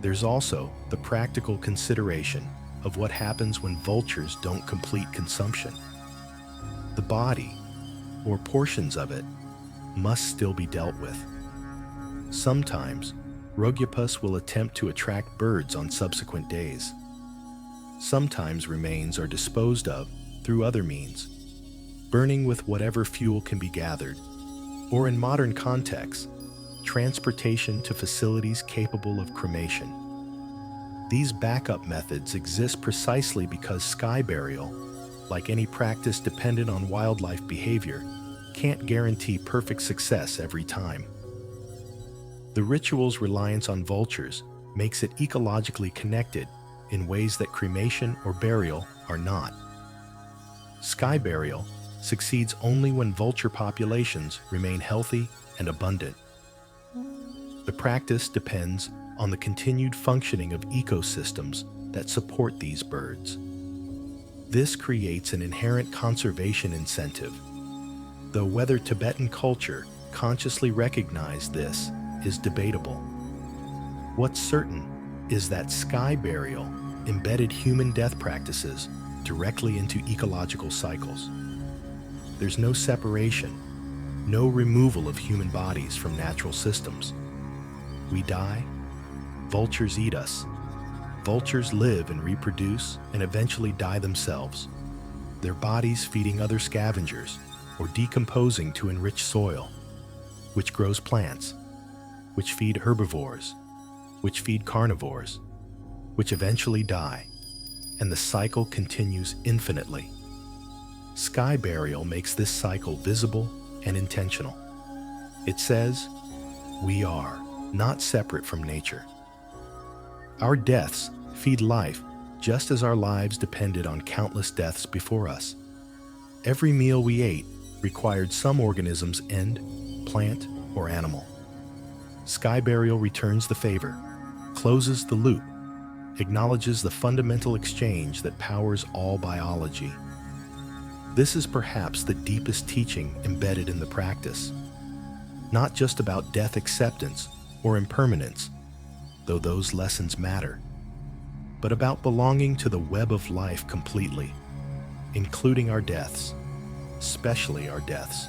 There's also the practical consideration of what happens when vultures don't complete consumption. The body, or portions of it, must still be dealt with. Sometimes, rogyapas will attempt to attract birds on subsequent days. Sometimes remains are disposed of through other means, burning with whatever fuel can be gathered, or in modern contexts, transportation to facilities capable of cremation. These backup methods exist precisely because sky burial, like any practice dependent on wildlife behavior, can't guarantee perfect success every time. The ritual's reliance on vultures makes it ecologically connected in ways that cremation or burial are not. Sky burial succeeds only when vulture populations remain healthy and abundant. The practice depends on the continued functioning of ecosystems that support these birds. This creates an inherent conservation incentive, though whether Tibetan culture consciously recognized this is debatable. What's certain is that sky burial embedded human death practices directly into ecological cycles. There's no separation, no removal of human bodies from natural systems. We die, vultures eat us. Vultures live and reproduce and eventually die themselves, their bodies feeding other scavengers or decomposing to enrich soil, which grows plants, which feed herbivores, which feed carnivores, which eventually die, and the cycle continues infinitely. Sky burial makes this cycle visible and intentional. It says, we are not separate from nature. Our deaths feed life just as our lives depended on countless deaths before us. Every meal we ate required some organism's end, plant, or animal. Sky burial returns the favor, closes the loop, acknowledges the fundamental exchange that powers all biology. This is perhaps the deepest teaching embedded in the practice, not just about death acceptance or impermanence, though those lessons matter, but about belonging to the web of life completely, including our deaths, especially our deaths.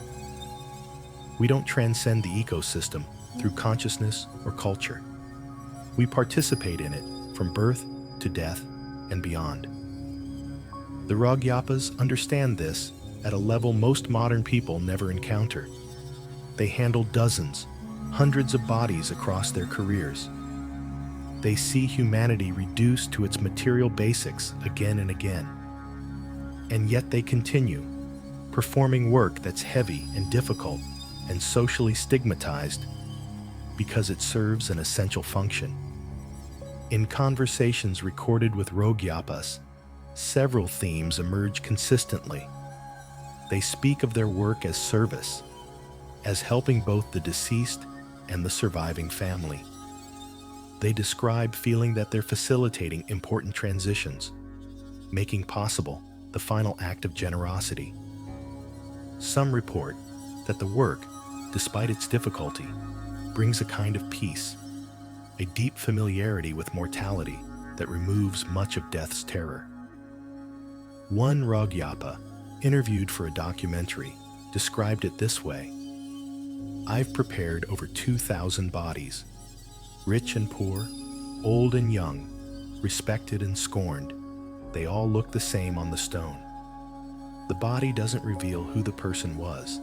We don't transcend the ecosystem through consciousness or culture. We participate in it from birth to death and beyond. The rogyapas understand this at a level most modern people never encounter. They handle dozens, hundreds of bodies across their careers. They see humanity reduced to its material basics again and again. And yet they continue, performing work that's heavy and difficult and socially stigmatized because it serves an essential function. In conversations recorded with rogyapas, several themes emerge consistently. They speak of their work as service, as helping both the deceased and the surviving family. They describe feeling that they're facilitating important transitions, making possible the final act of generosity. Some report that the work, despite its difficulty, brings a kind of peace, a deep familiarity with mortality that removes much of death's terror. One rogyapa, interviewed for a documentary, described it this way: I've prepared over 2,000 bodies, rich and poor, old and young, respected and scorned. They all look the same on the stone. The body doesn't reveal who the person was.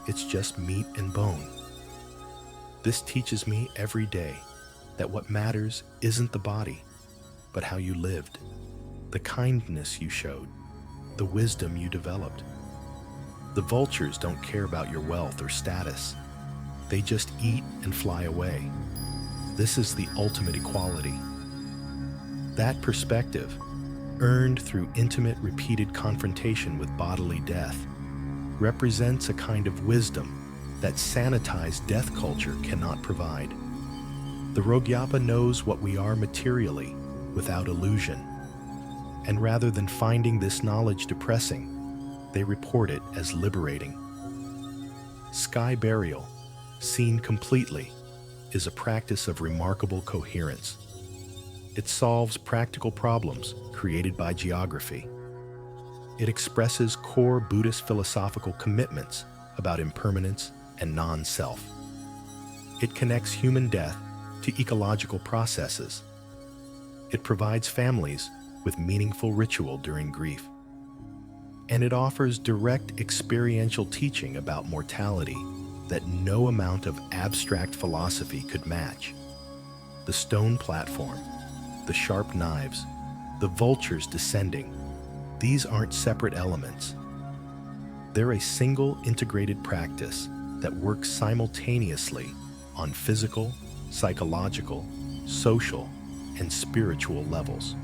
It's just meat and bone. This teaches me every day that what matters isn't the body, but how you lived, the kindness you showed, the wisdom you developed. The vultures don't care about your wealth or status. They just eat and fly away. This is the ultimate equality. That perspective, earned through intimate, repeated confrontation with bodily death, represents a kind of wisdom that sanitized death culture cannot provide. The rogyapa knows what we are materially without illusion, and rather than finding this knowledge depressing, they report it as liberating. Sky burial, seen completely, is a practice of remarkable coherence. It solves practical problems created by geography. It expresses core Buddhist philosophical commitments about impermanence and non-self. It connects human death to ecological processes. It provides families with meaningful ritual during grief. And it offers direct experiential teaching about mortality that no amount of abstract philosophy could match. The stone platform, the sharp knives, the vultures descending, these aren't separate elements. They're a single integrated practice that works simultaneously on physical, psychological, social, and spiritual levels.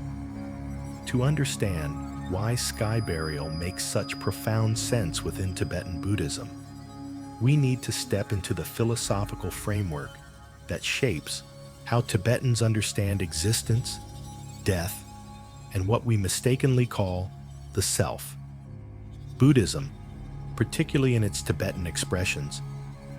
To understand why sky burial makes such profound sense within Tibetan Buddhism, we need to step into the philosophical framework that shapes how Tibetans understand existence, death, and what we mistakenly call the self. Buddhism, particularly in its Tibetan expressions,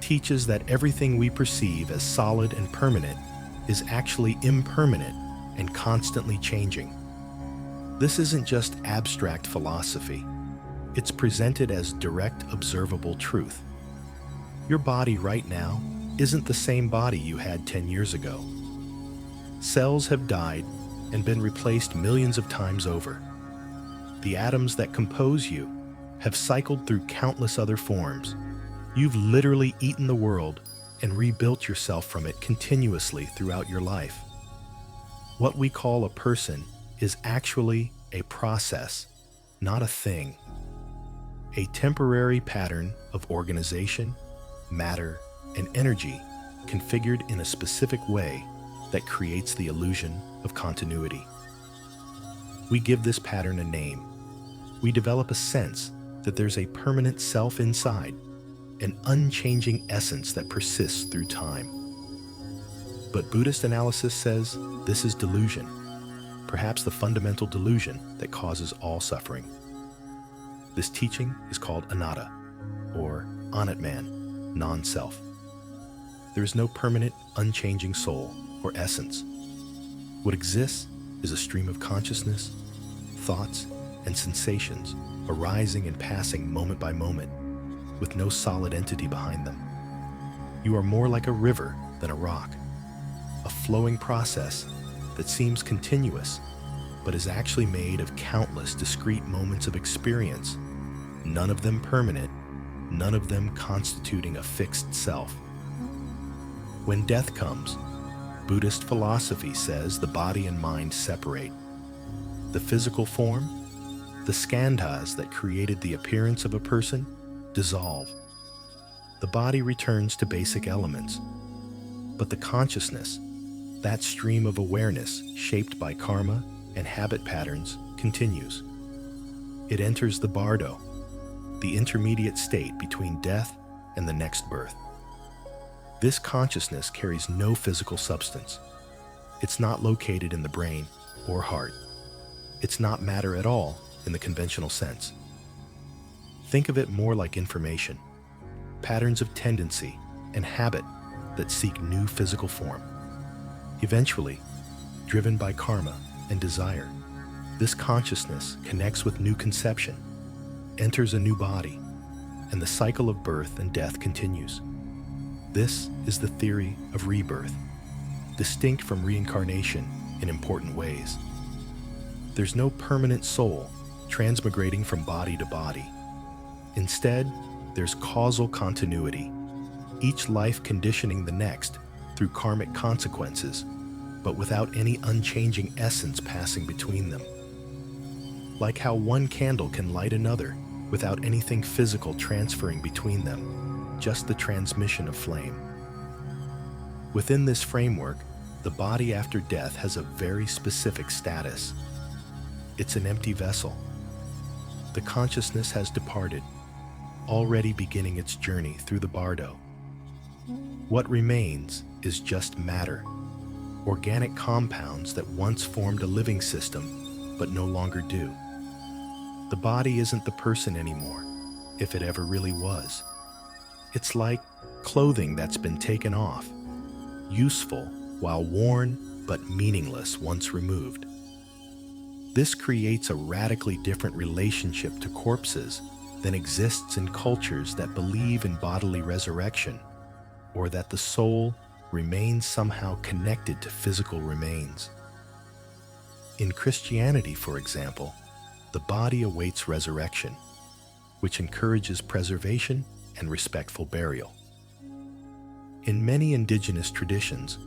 teaches that everything we perceive as solid and permanent is actually impermanent and constantly changing. This isn't just abstract philosophy. It's presented as direct, observable truth. Your body right now isn't the same body you had 10 years ago. Cells have died and been replaced millions of times over. The atoms that compose you have cycled through countless other forms. You've literally eaten the world and rebuilt yourself from it continuously throughout your life. What we call a person is actually a process, not a thing. A temporary pattern of organization, matter, and energy configured in a specific way that creates the illusion of continuity. We give this pattern a name. We develop a sense that there's a permanent self inside, an unchanging essence that persists through time. But Buddhist analysis says this is delusion, perhaps the fundamental delusion that causes all suffering. This teaching is called anatta, or anatman, non-self. There is no permanent, unchanging soul or essence. What exists is a stream of consciousness, thoughts, and sensations arising and passing moment by moment, with no solid entity behind them. You are more like a river than a rock, a flowing process that seems continuous, but is actually made of countless discrete moments of experience, none of them permanent, none of them constituting a fixed self. When death comes, Buddhist philosophy says the body and mind separate. The physical form, the skandhas that created the appearance of a person, dissolve. The body returns to basic elements, but the consciousness, that stream of awareness shaped by karma and habit patterns, continues. It enters the bardo, the intermediate state between death and the next birth. This consciousness carries no physical substance. It's not located in the brain or heart. It's not matter at all in the conventional sense. Think of it more like information, patterns of tendency and habit that seek new physical form. Eventually, driven by karma and desire, this consciousness connects with new conception, enters a new body, and the cycle of birth and death continues. This is the theory of rebirth, distinct from reincarnation in important ways. There's no permanent soul transmigrating from body to body. Instead, there's causal continuity, each life conditioning the next through karmic consequences, but without any unchanging essence passing between them. Like how one candle can light another without anything physical transferring between them, just the transmission of flame. Within this framework, the body after death has a very specific status. It's an empty vessel. The consciousness has departed, already beginning its journey through the bardo. What remains is just matter, organic compounds that once formed a living system, but no longer do. The body isn't the person anymore, if it ever really was. It's like clothing that's been taken off, useful while worn, but meaningless once removed. This creates a radically different relationship to corpses than exists in cultures that believe in bodily resurrection, or that the soul remains somehow connected to physical remains. In Christianity, for example, the body awaits resurrection, which encourages preservation and respectful burial. In many indigenous traditions,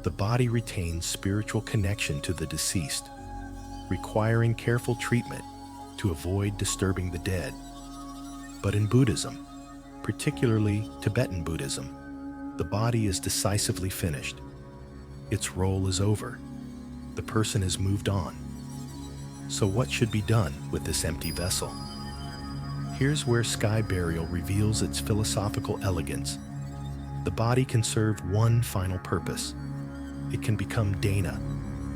the body retains spiritual connection to the deceased, requiring careful treatment to avoid disturbing the dead. But in Buddhism, particularly Tibetan Buddhism, the body is decisively finished. Its role is over. The person has moved on. So what should be done with this empty vessel? Here's where sky burial reveals its philosophical elegance. The body can serve one final purpose. It can become dana,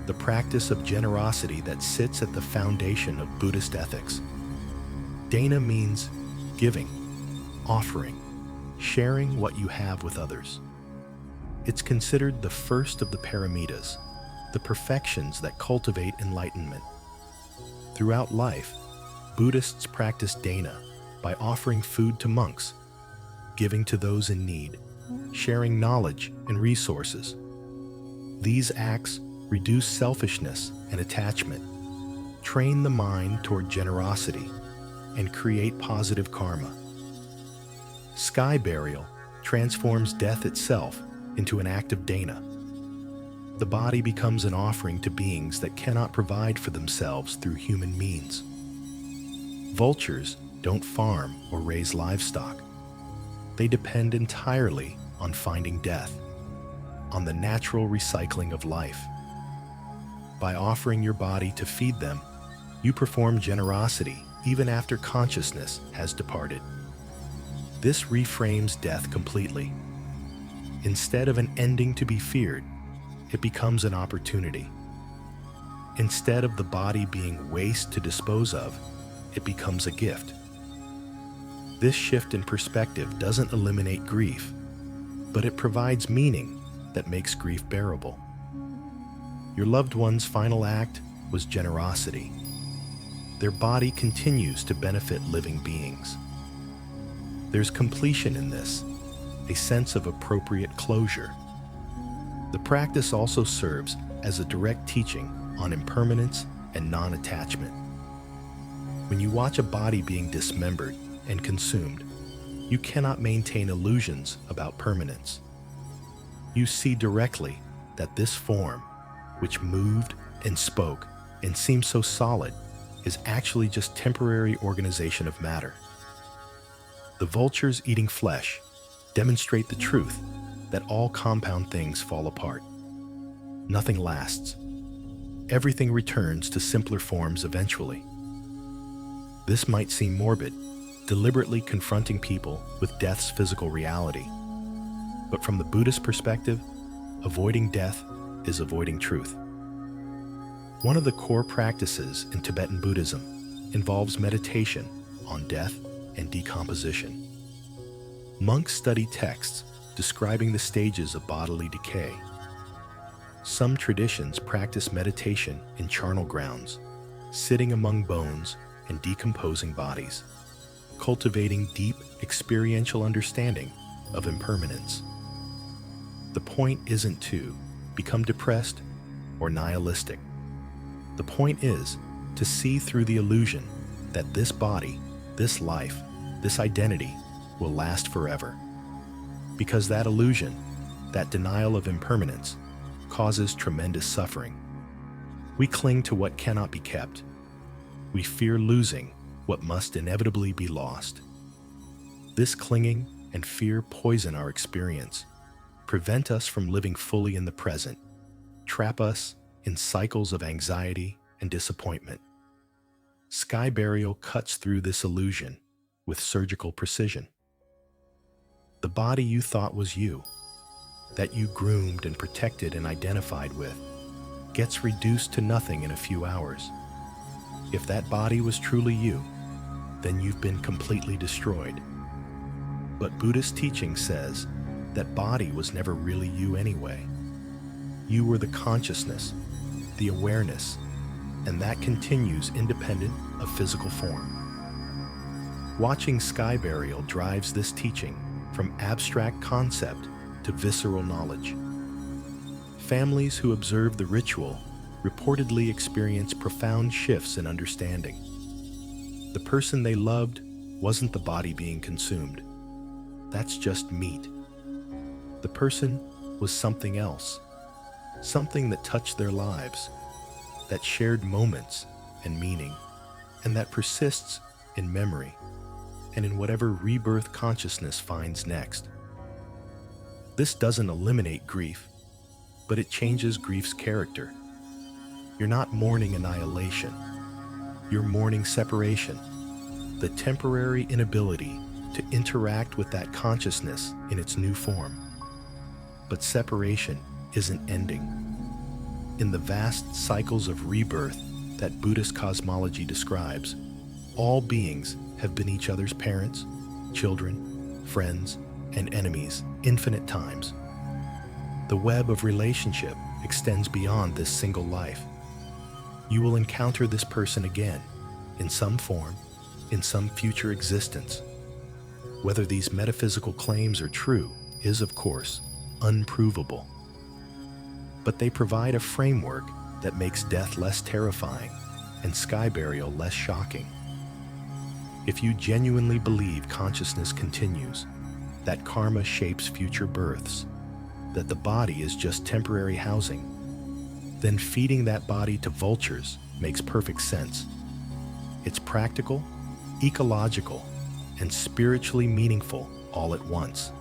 the practice of generosity that sits at the foundation of Buddhist ethics. Dana means giving, offering, sharing what you have with others. It's considered the first of the paramitas, the perfections that cultivate enlightenment. Throughout life, Buddhists practice dana by offering food to monks, giving to those in need, sharing knowledge and resources. These acts reduce selfishness and attachment, train the mind toward generosity, and create positive karma. Sky burial transforms death itself into an act of dana. The body becomes an offering to beings that cannot provide for themselves through human means. Vultures don't farm or raise livestock. They depend entirely on finding death, on the natural recycling of life. By offering your body to feed them, you perform generosity even after consciousness has departed. This reframes death completely. Instead of an ending to be feared, it becomes an opportunity. Instead of the body being waste to dispose of, it becomes a gift. This shift in perspective doesn't eliminate grief, but it provides meaning that makes grief bearable. Your loved one's final act was generosity. Their body continues to benefit living beings. There's completion in this, a sense of appropriate closure. The practice also serves as a direct teaching on impermanence and non-attachment. When you watch a body being dismembered and consumed, you cannot maintain illusions about permanence. You see directly that this form, which moved and spoke and seemed so solid, is actually just temporary organization of matter. The vultures eating flesh demonstrate the truth that all compound things fall apart. Nothing lasts. Everything returns to simpler forms eventually. This might seem morbid, deliberately confronting people with death's physical reality. But from the Buddhist perspective, avoiding death is avoiding truth. One of the core practices in Tibetan Buddhism involves meditation on death and decomposition. Monks study texts describing the stages of bodily decay. Some traditions practice meditation in charnel grounds, sitting among bones and decomposing bodies, cultivating deep experiential understanding of impermanence. The point isn't to become depressed or nihilistic. The point is to see through the illusion that this body, this life, this identity will last forever. Because that illusion, that denial of impermanence, causes tremendous suffering. We cling to what cannot be kept. We fear losing what must inevitably be lost. This clinging and fear poison our experience, prevent us from living fully in the present, trap us in cycles of anxiety and disappointment. Sky burial cuts through this illusion. with surgical precision. The body you thought was you, that you groomed and protected and identified with, gets reduced to nothing in a few hours. If that body was truly you, then you've been completely destroyed. But Buddhist teaching says that body was never really you anyway. You were the consciousness, the awareness, and that continues independent of physical form. Watching sky burial drives this teaching from abstract concept to visceral knowledge. Families who observe the ritual reportedly experience profound shifts in understanding. The person they loved wasn't the body being consumed. That's just meat. The person was something else, something that touched their lives, that shared moments and meaning, and that persists in memory and in whatever rebirth consciousness finds next. This doesn't eliminate grief, but it changes grief's character. You're not mourning annihilation. You're mourning separation, the temporary inability to interact with that consciousness in its new form. But separation isn't ending. In the vast cycles of rebirth that Buddhist cosmology describes, all beings have been each other's parents, children, friends, and enemies infinite times. The web of relationship extends beyond this single life. You will encounter this person again, in some form, in some future existence. Whether these metaphysical claims are true is, of course, unprovable. But they provide a framework that makes death less terrifying and sky burial less shocking. If you genuinely believe consciousness continues, that karma shapes future births, that the body is just temporary housing, then feeding that body to vultures makes perfect sense. It's practical, ecological, and spiritually meaningful all at once.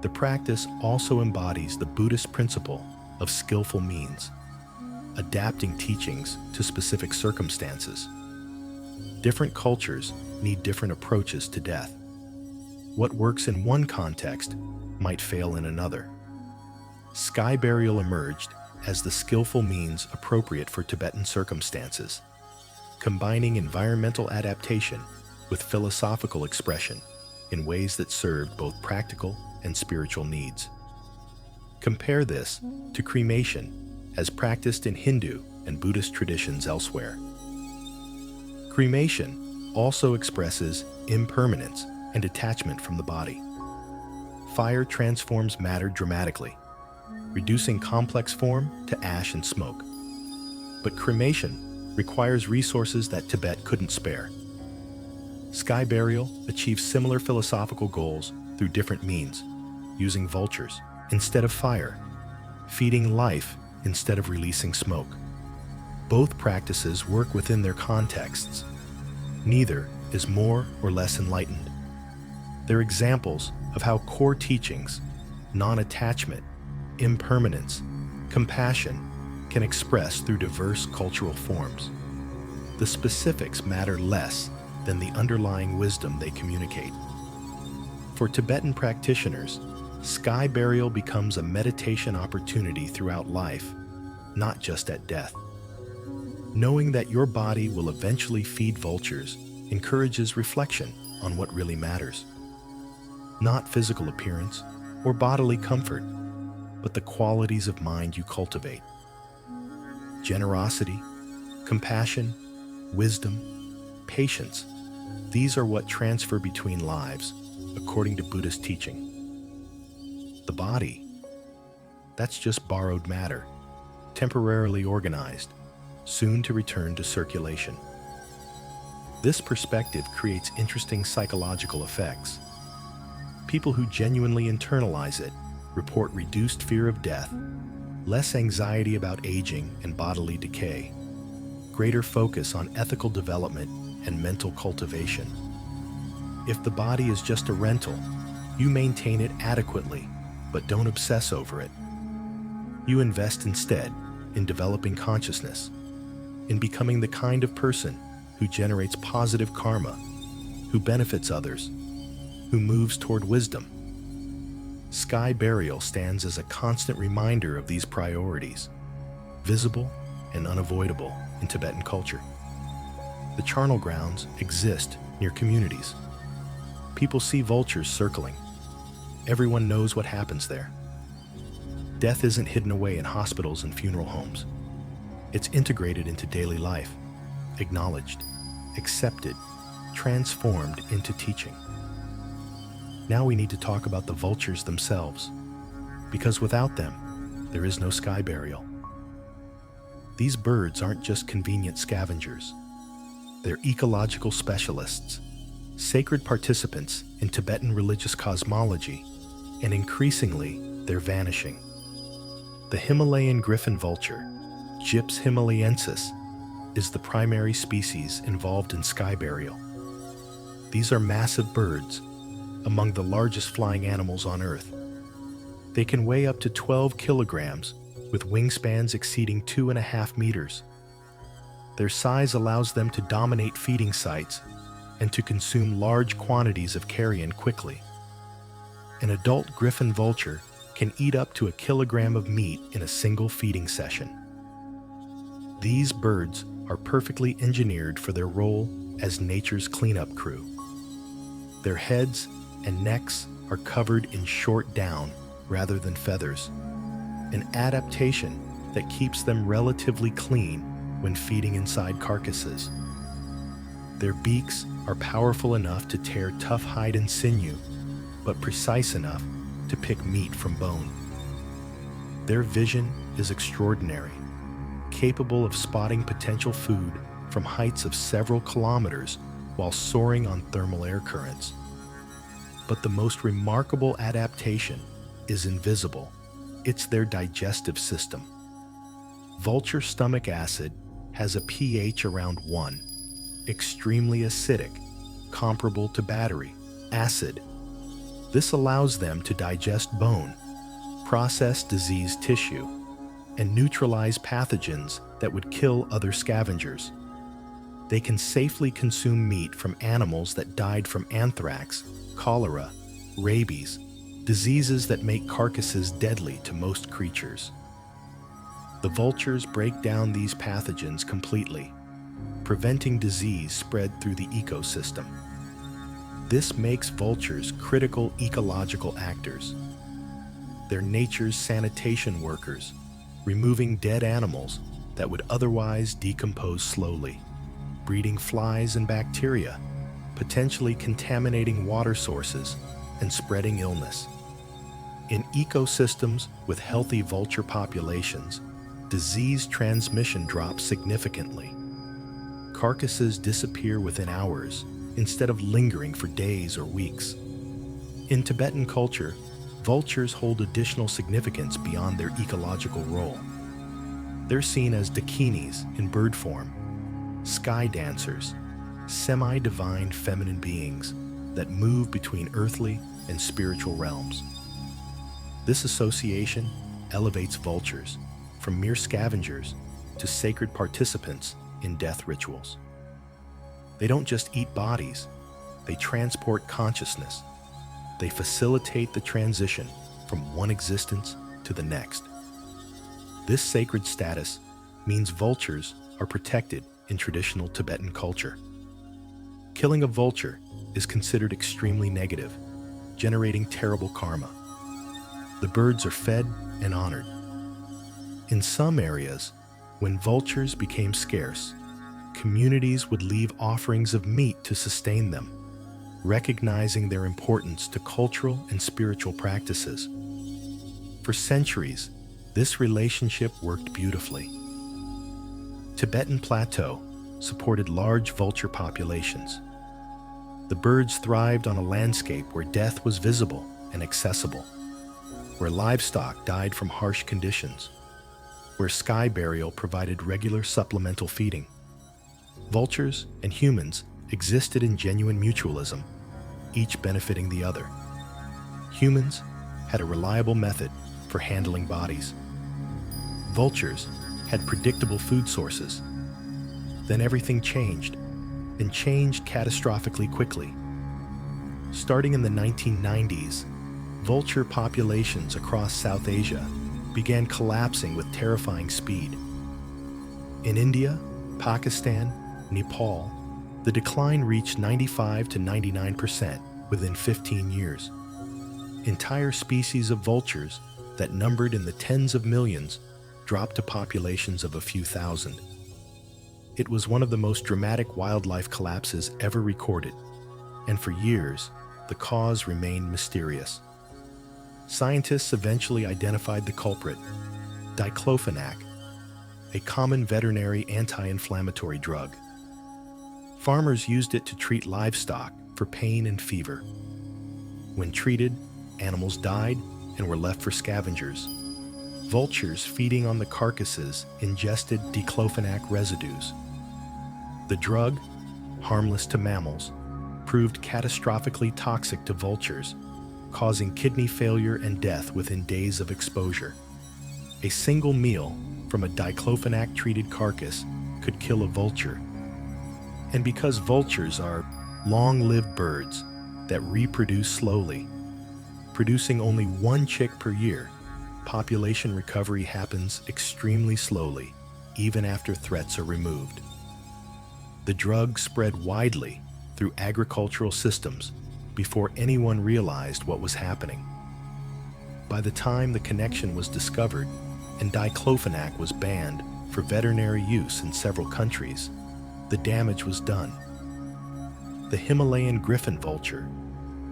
The practice also embodies the Buddhist principle of skillful means, adapting teachings to specific circumstances. Different cultures need different approaches to death. What works in one context might fail in another. Sky burial emerged as the skillful means appropriate for Tibetan circumstances, combining environmental adaptation with philosophical expression in ways that served both practical and spiritual needs. Compare this to cremation as practiced in Hindu and Buddhist traditions elsewhere. Cremation also expresses impermanence and detachment from the body. Fire transforms matter dramatically, reducing complex form to ash and smoke. But cremation requires resources that Tibet couldn't spare. Sky burial achieves similar philosophical goals through different means, using vultures instead of fire, feeding life instead of releasing smoke. Both practices work within their contexts. Neither is more or less enlightened. They're examples of how core teachings, non-attachment, impermanence, compassion, can express through diverse cultural forms. The specifics matter less than the underlying wisdom they communicate. For Tibetan practitioners, sky burial becomes a meditation opportunity throughout life, not just at death. Knowing that your body will eventually feed vultures encourages reflection on what really matters. Not physical appearance or bodily comfort, but the qualities of mind you cultivate. Generosity, compassion, wisdom, patience, these are what transfer between lives, according to Buddhist teaching. The body, that's just borrowed matter, temporarily organized, soon to return to circulation. This perspective creates interesting psychological effects. People who genuinely internalize it report reduced fear of death, less anxiety about aging and bodily decay, greater focus on ethical development and mental cultivation. If the body is just a rental, you maintain it adequately, but don't obsess over it. You invest instead in developing consciousness, in becoming the kind of person who generates positive karma, who benefits others, who moves toward wisdom. Sky burial stands as a constant reminder of these priorities, visible and unavoidable in Tibetan culture. The charnel grounds exist near communities. People see vultures circling. Everyone knows what happens there. Death isn't hidden away in hospitals and funeral homes. It's integrated into daily life, acknowledged, accepted, transformed into teaching. Now we need to talk about the vultures themselves, because without them, there is no sky burial. These birds aren't just convenient scavengers. They're ecological specialists, sacred participants in Tibetan religious cosmology, and increasingly, they're vanishing. The Himalayan griffon vulture, Gyps himalayensis, is the primary species involved in sky burial. These are massive birds, among the largest flying animals on Earth. They can weigh up to 12 kilograms, with wingspans exceeding 2.5 meters. Their size allows them to dominate feeding sites and to consume large quantities of carrion quickly. An adult griffon vulture can eat up to 1 kilogram of meat in a single feeding session. These birds are perfectly engineered for their role as nature's cleanup crew. Their heads and necks are covered in short down rather than feathers, an adaptation that keeps them relatively clean when feeding inside carcasses. Their beaks are powerful enough to tear tough hide and sinew, but precise enough to pick meat from bone. Their vision is extraordinary, capable of spotting potential food from heights of several kilometers while soaring on thermal air currents. But the most remarkable adaptation is invisible. It's their digestive system. Vulture stomach acid has a pH around 1, extremely acidic, comparable to battery acid. This allows them to digest bone, process diseased tissue, and neutralize pathogens that would kill other scavengers. They can safely consume meat from animals that died from anthrax, cholera, rabies, diseases that make carcasses deadly to most creatures. The vultures break down these pathogens completely, preventing disease spread through the ecosystem. This makes vultures critical ecological actors. They're nature's sanitation workers, removing dead animals that would otherwise decompose slowly, breeding flies and bacteria, potentially contaminating water sources and spreading illness. In ecosystems with healthy vulture populations, disease transmission drops significantly. Carcasses disappear within hours instead of lingering for days or weeks. In Tibetan culture, vultures hold additional significance beyond their ecological role. They're seen as dakinis in bird form, sky dancers, semi-divine feminine beings that move between earthly and spiritual realms. This association elevates vultures from mere scavengers to sacred participants in death rituals. They don't just eat bodies, they transport consciousness. They facilitate the transition from one existence to the next. This sacred status means vultures are protected in traditional Tibetan culture. Killing a vulture is considered extremely negative, generating terrible karma. The birds are fed and honored. In some areas, when vultures became scarce, communities would leave offerings of meat to sustain them, recognizing their importance to cultural and spiritual practices. For centuries, this relationship worked beautifully. Tibetan Plateau supported large vulture populations. The birds thrived on a landscape where death was visible and accessible, where livestock died from harsh conditions, where sky burial provided regular supplemental feeding. Vultures and humans existed in genuine mutualism, each benefiting the other. Humans had a reliable method for handling bodies. Vultures had predictable food sources. Then everything changed, and changed catastrophically quickly. Starting in the 1990s, vulture populations across South Asia began collapsing with terrifying speed. In India, Pakistan, Nepal, the decline reached 95 to 99% within 15 years. Entire species of vultures that numbered in the tens of millions dropped to populations of a few thousand. It was one of the most dramatic wildlife collapses ever recorded, and for years, the cause remained mysterious. Scientists eventually identified the culprit, diclofenac, a common veterinary anti-inflammatory drug. Farmers used it to treat livestock for pain and fever. When treated, animals died and were left for scavengers. Vultures feeding on the carcasses ingested diclofenac residues. The drug, harmless to mammals, proved catastrophically toxic to vultures, causing kidney failure and death within days of exposure. A single meal from a diclofenac-treated carcass could kill a vulture. And because vultures are long-lived birds that reproduce slowly, producing only one chick per year, population recovery happens extremely slowly, even after threats are removed. The drug spread widely through agricultural systems before anyone realized what was happening. By the time the connection was discovered and diclofenac was banned for veterinary use in several countries, the damage was done. The Himalayan griffon vulture,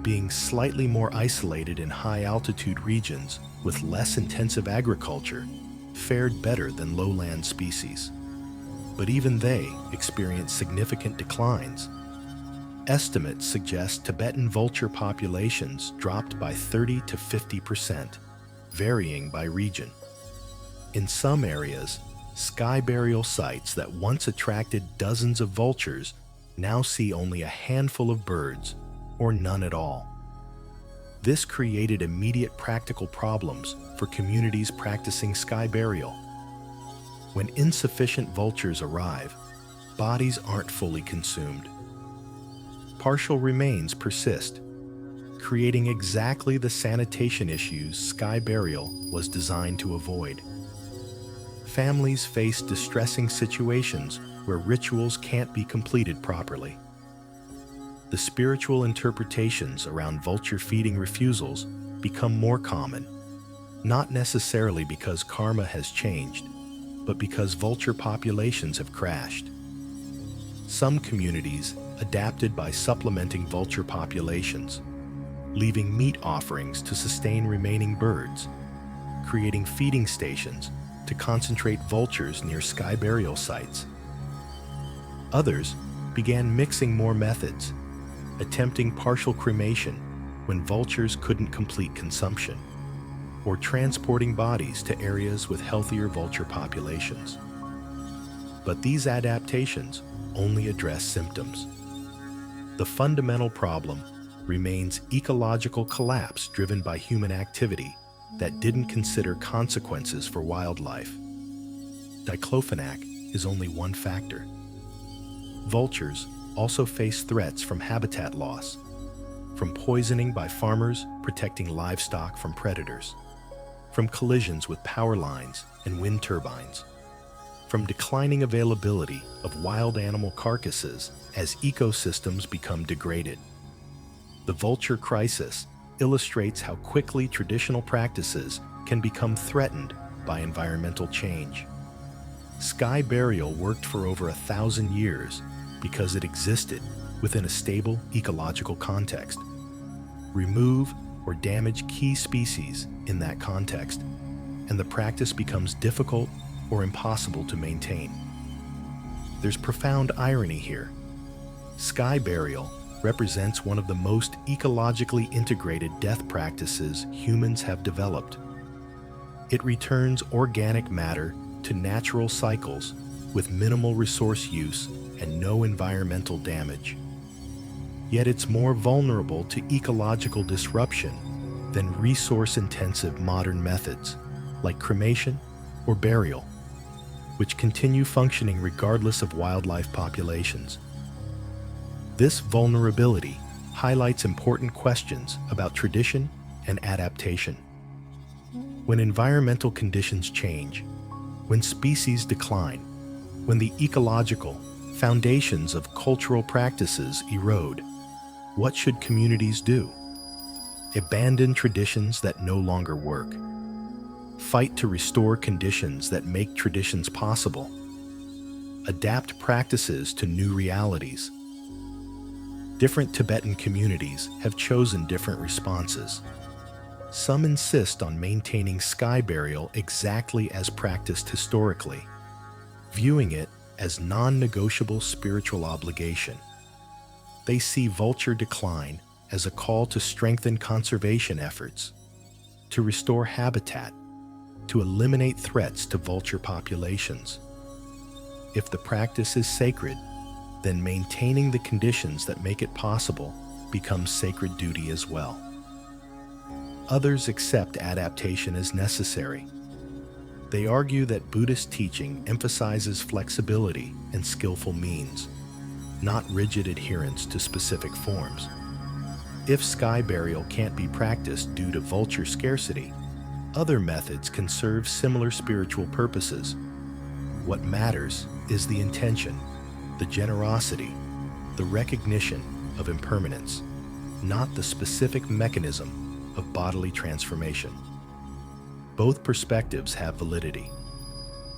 being slightly more isolated in high-altitude regions with less intensive agriculture, fared better than lowland species. But even they experienced significant declines. Estimates suggest Tibetan vulture populations dropped by 30 to 50%, varying by region. In some areas, sky burial sites that once attracted dozens of vultures now see only a handful of birds, or none at all. This created immediate practical problems for communities practicing sky burial. When insufficient vultures arrive, bodies aren't fully consumed. Partial remains persist, creating exactly the sanitation issues sky burial was designed to avoid. Families face distressing situations where rituals can't be completed properly. The spiritual interpretations around vulture feeding refusals become more common, not necessarily because karma has changed, but because vulture populations have crashed. Some communities adapted by supplementing vulture populations, leaving meat offerings to sustain remaining birds, creating feeding stations to concentrate vultures near sky burial sites. Others began mixing more methods, attempting partial cremation when vultures couldn't complete consumption, or transporting bodies to areas with healthier vulture populations. But these adaptations only address symptoms. The fundamental problem remains ecological collapse driven by human activity that didn't consider consequences for wildlife. Diclofenac is only one factor. Vultures also face threats from habitat loss, from poisoning by farmers protecting livestock from predators, from collisions with power lines and wind turbines, from declining availability of wild animal carcasses as ecosystems become degraded. The vulture crisis illustrates how quickly traditional practices can become threatened by environmental change. Sky burial worked for over 1,000 years because it existed within a stable ecological context. Remove or damage key species in that context, and the practice becomes difficult or impossible to maintain. There's profound irony here. Sky burial represents one of the most ecologically integrated death practices humans have developed. It returns organic matter to natural cycles with minimal resource use and no environmental damage. Yet it's more vulnerable to ecological disruption than resource-intensive modern methods like cremation or burial, which continue functioning regardless of wildlife populations. This vulnerability highlights important questions about tradition and adaptation. When environmental conditions change, when species decline, when the ecological foundations of cultural practices erode, what should communities do? Abandon traditions that no longer work. Fight to restore conditions that make traditions possible. Adapt practices to new realities. Different Tibetan communities have chosen different responses. Some insist on maintaining sky burial exactly as practiced historically, viewing it as non-negotiable spiritual obligation. They see vulture decline as a call to strengthen conservation efforts, to restore habitat, to eliminate threats to vulture populations. If the practice is sacred, then maintaining the conditions that make it possible becomes sacred duty as well. Others accept adaptation as necessary. They argue that Buddhist teaching emphasizes flexibility and skillful means, not rigid adherence to specific forms. If sky burial can't be practiced due to vulture scarcity, other methods can serve similar spiritual purposes. What matters is the intention, the generosity, the recognition of impermanence, not the specific mechanism of bodily transformation. Both perspectives have validity.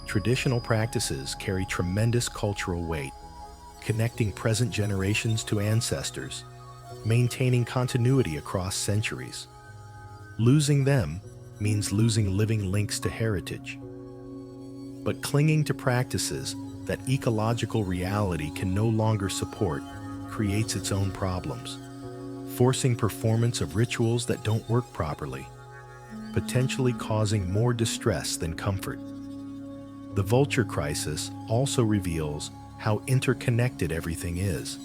Traditional practices carry tremendous cultural weight, connecting present generations to ancestors, maintaining continuity across centuries. Losing them means losing living links to heritage. But clinging to practices that ecological reality can no longer support creates its own problems, forcing performance of rituals that don't work properly, potentially causing more distress than comfort. The vulture crisis also reveals how interconnected everything is.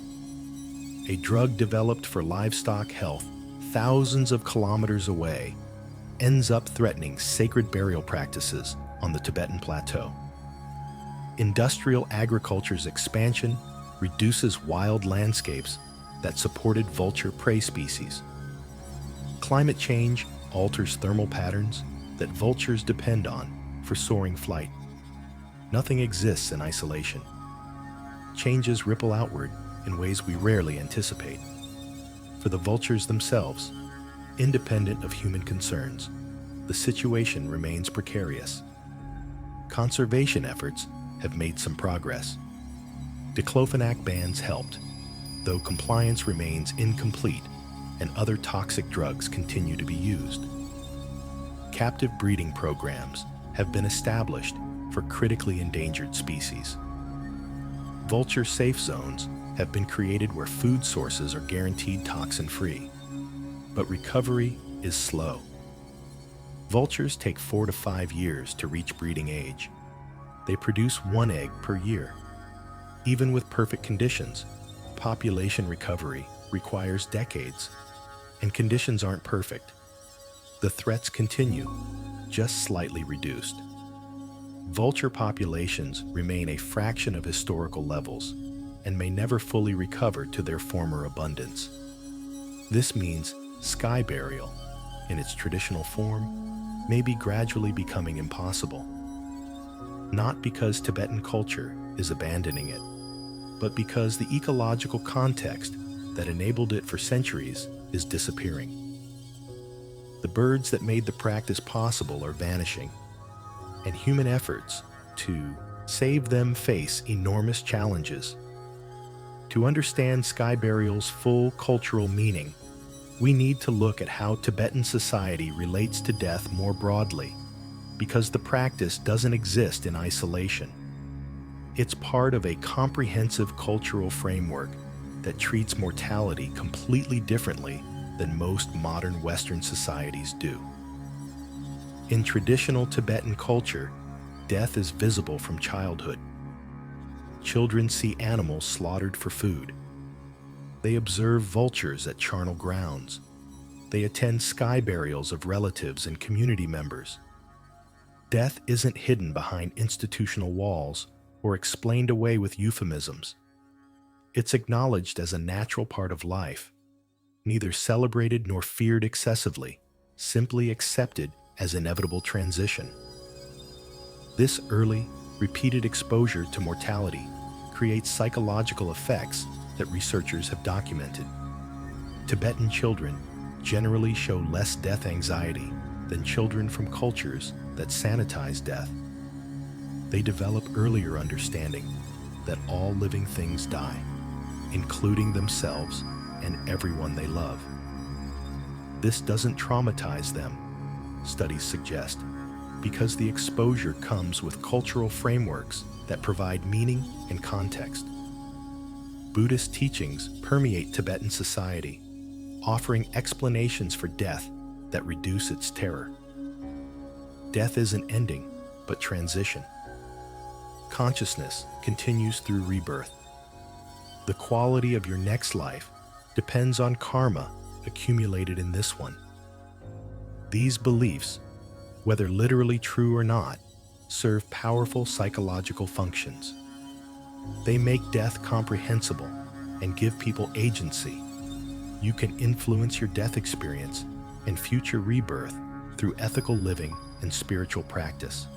A drug developed for livestock health thousands of kilometers away ends up threatening sacred burial practices on the Tibetan plateau. Industrial agriculture's expansion reduces wild landscapes that supported vulture prey species. Climate change alters thermal patterns that vultures depend on for soaring flight. Nothing exists in isolation. Changes ripple outward in ways we rarely anticipate. For the vultures themselves, independent of human concerns, the situation remains precarious. Conservation efforts have made some progress. Diclofenac bans helped, though compliance remains incomplete and other toxic drugs continue to be used. Captive breeding programs have been established for critically endangered species. Vulture safe zones have been created where food sources are guaranteed toxin-free, but recovery is slow. Vultures take 4 to 5 years to reach breeding age. They produce 1 egg per year. Even with perfect conditions, population recovery requires decades, and conditions aren't perfect. The threats continue, just slightly reduced. Vulture populations remain a fraction of historical levels and may never fully recover to their former abundance. This means sky burial, in its traditional form, may be gradually becoming impossible. Not because Tibetan culture is abandoning it, but because the ecological context that enabled it for centuries is disappearing. The birds that made the practice possible are vanishing, and human efforts to save them face enormous challenges. To understand sky burial's full cultural meaning, we need to look at how Tibetan society relates to death more broadly, because the practice doesn't exist in isolation. It's part of a comprehensive cultural framework that treats mortality completely differently than most modern Western societies do. In traditional Tibetan culture, death is visible from childhood. Children see animals slaughtered for food. They observe vultures at charnel grounds. They attend sky burials of relatives and community members. Death isn't hidden behind institutional walls or explained away with euphemisms. It's acknowledged as a natural part of life, neither celebrated nor feared excessively, simply accepted as inevitable transition. This early, repeated exposure to mortality creates psychological effects that researchers have documented. Tibetan children generally show less death anxiety than children from cultures that sanitize death. They develop earlier understanding that all living things die, including themselves and everyone they love. This doesn't traumatize them, studies suggest, because the exposure comes with cultural frameworks that provide meaning and context. Buddhist teachings permeate Tibetan society, offering explanations for death that reduce its terror. Death isn't ending, but transition. Consciousness continues through rebirth. The quality of your next life depends on karma accumulated in this one. These beliefs, whether literally true or not, serve powerful psychological functions. They make death comprehensible and give people agency. You can influence your death experience and future rebirth through ethical living and spiritual practice.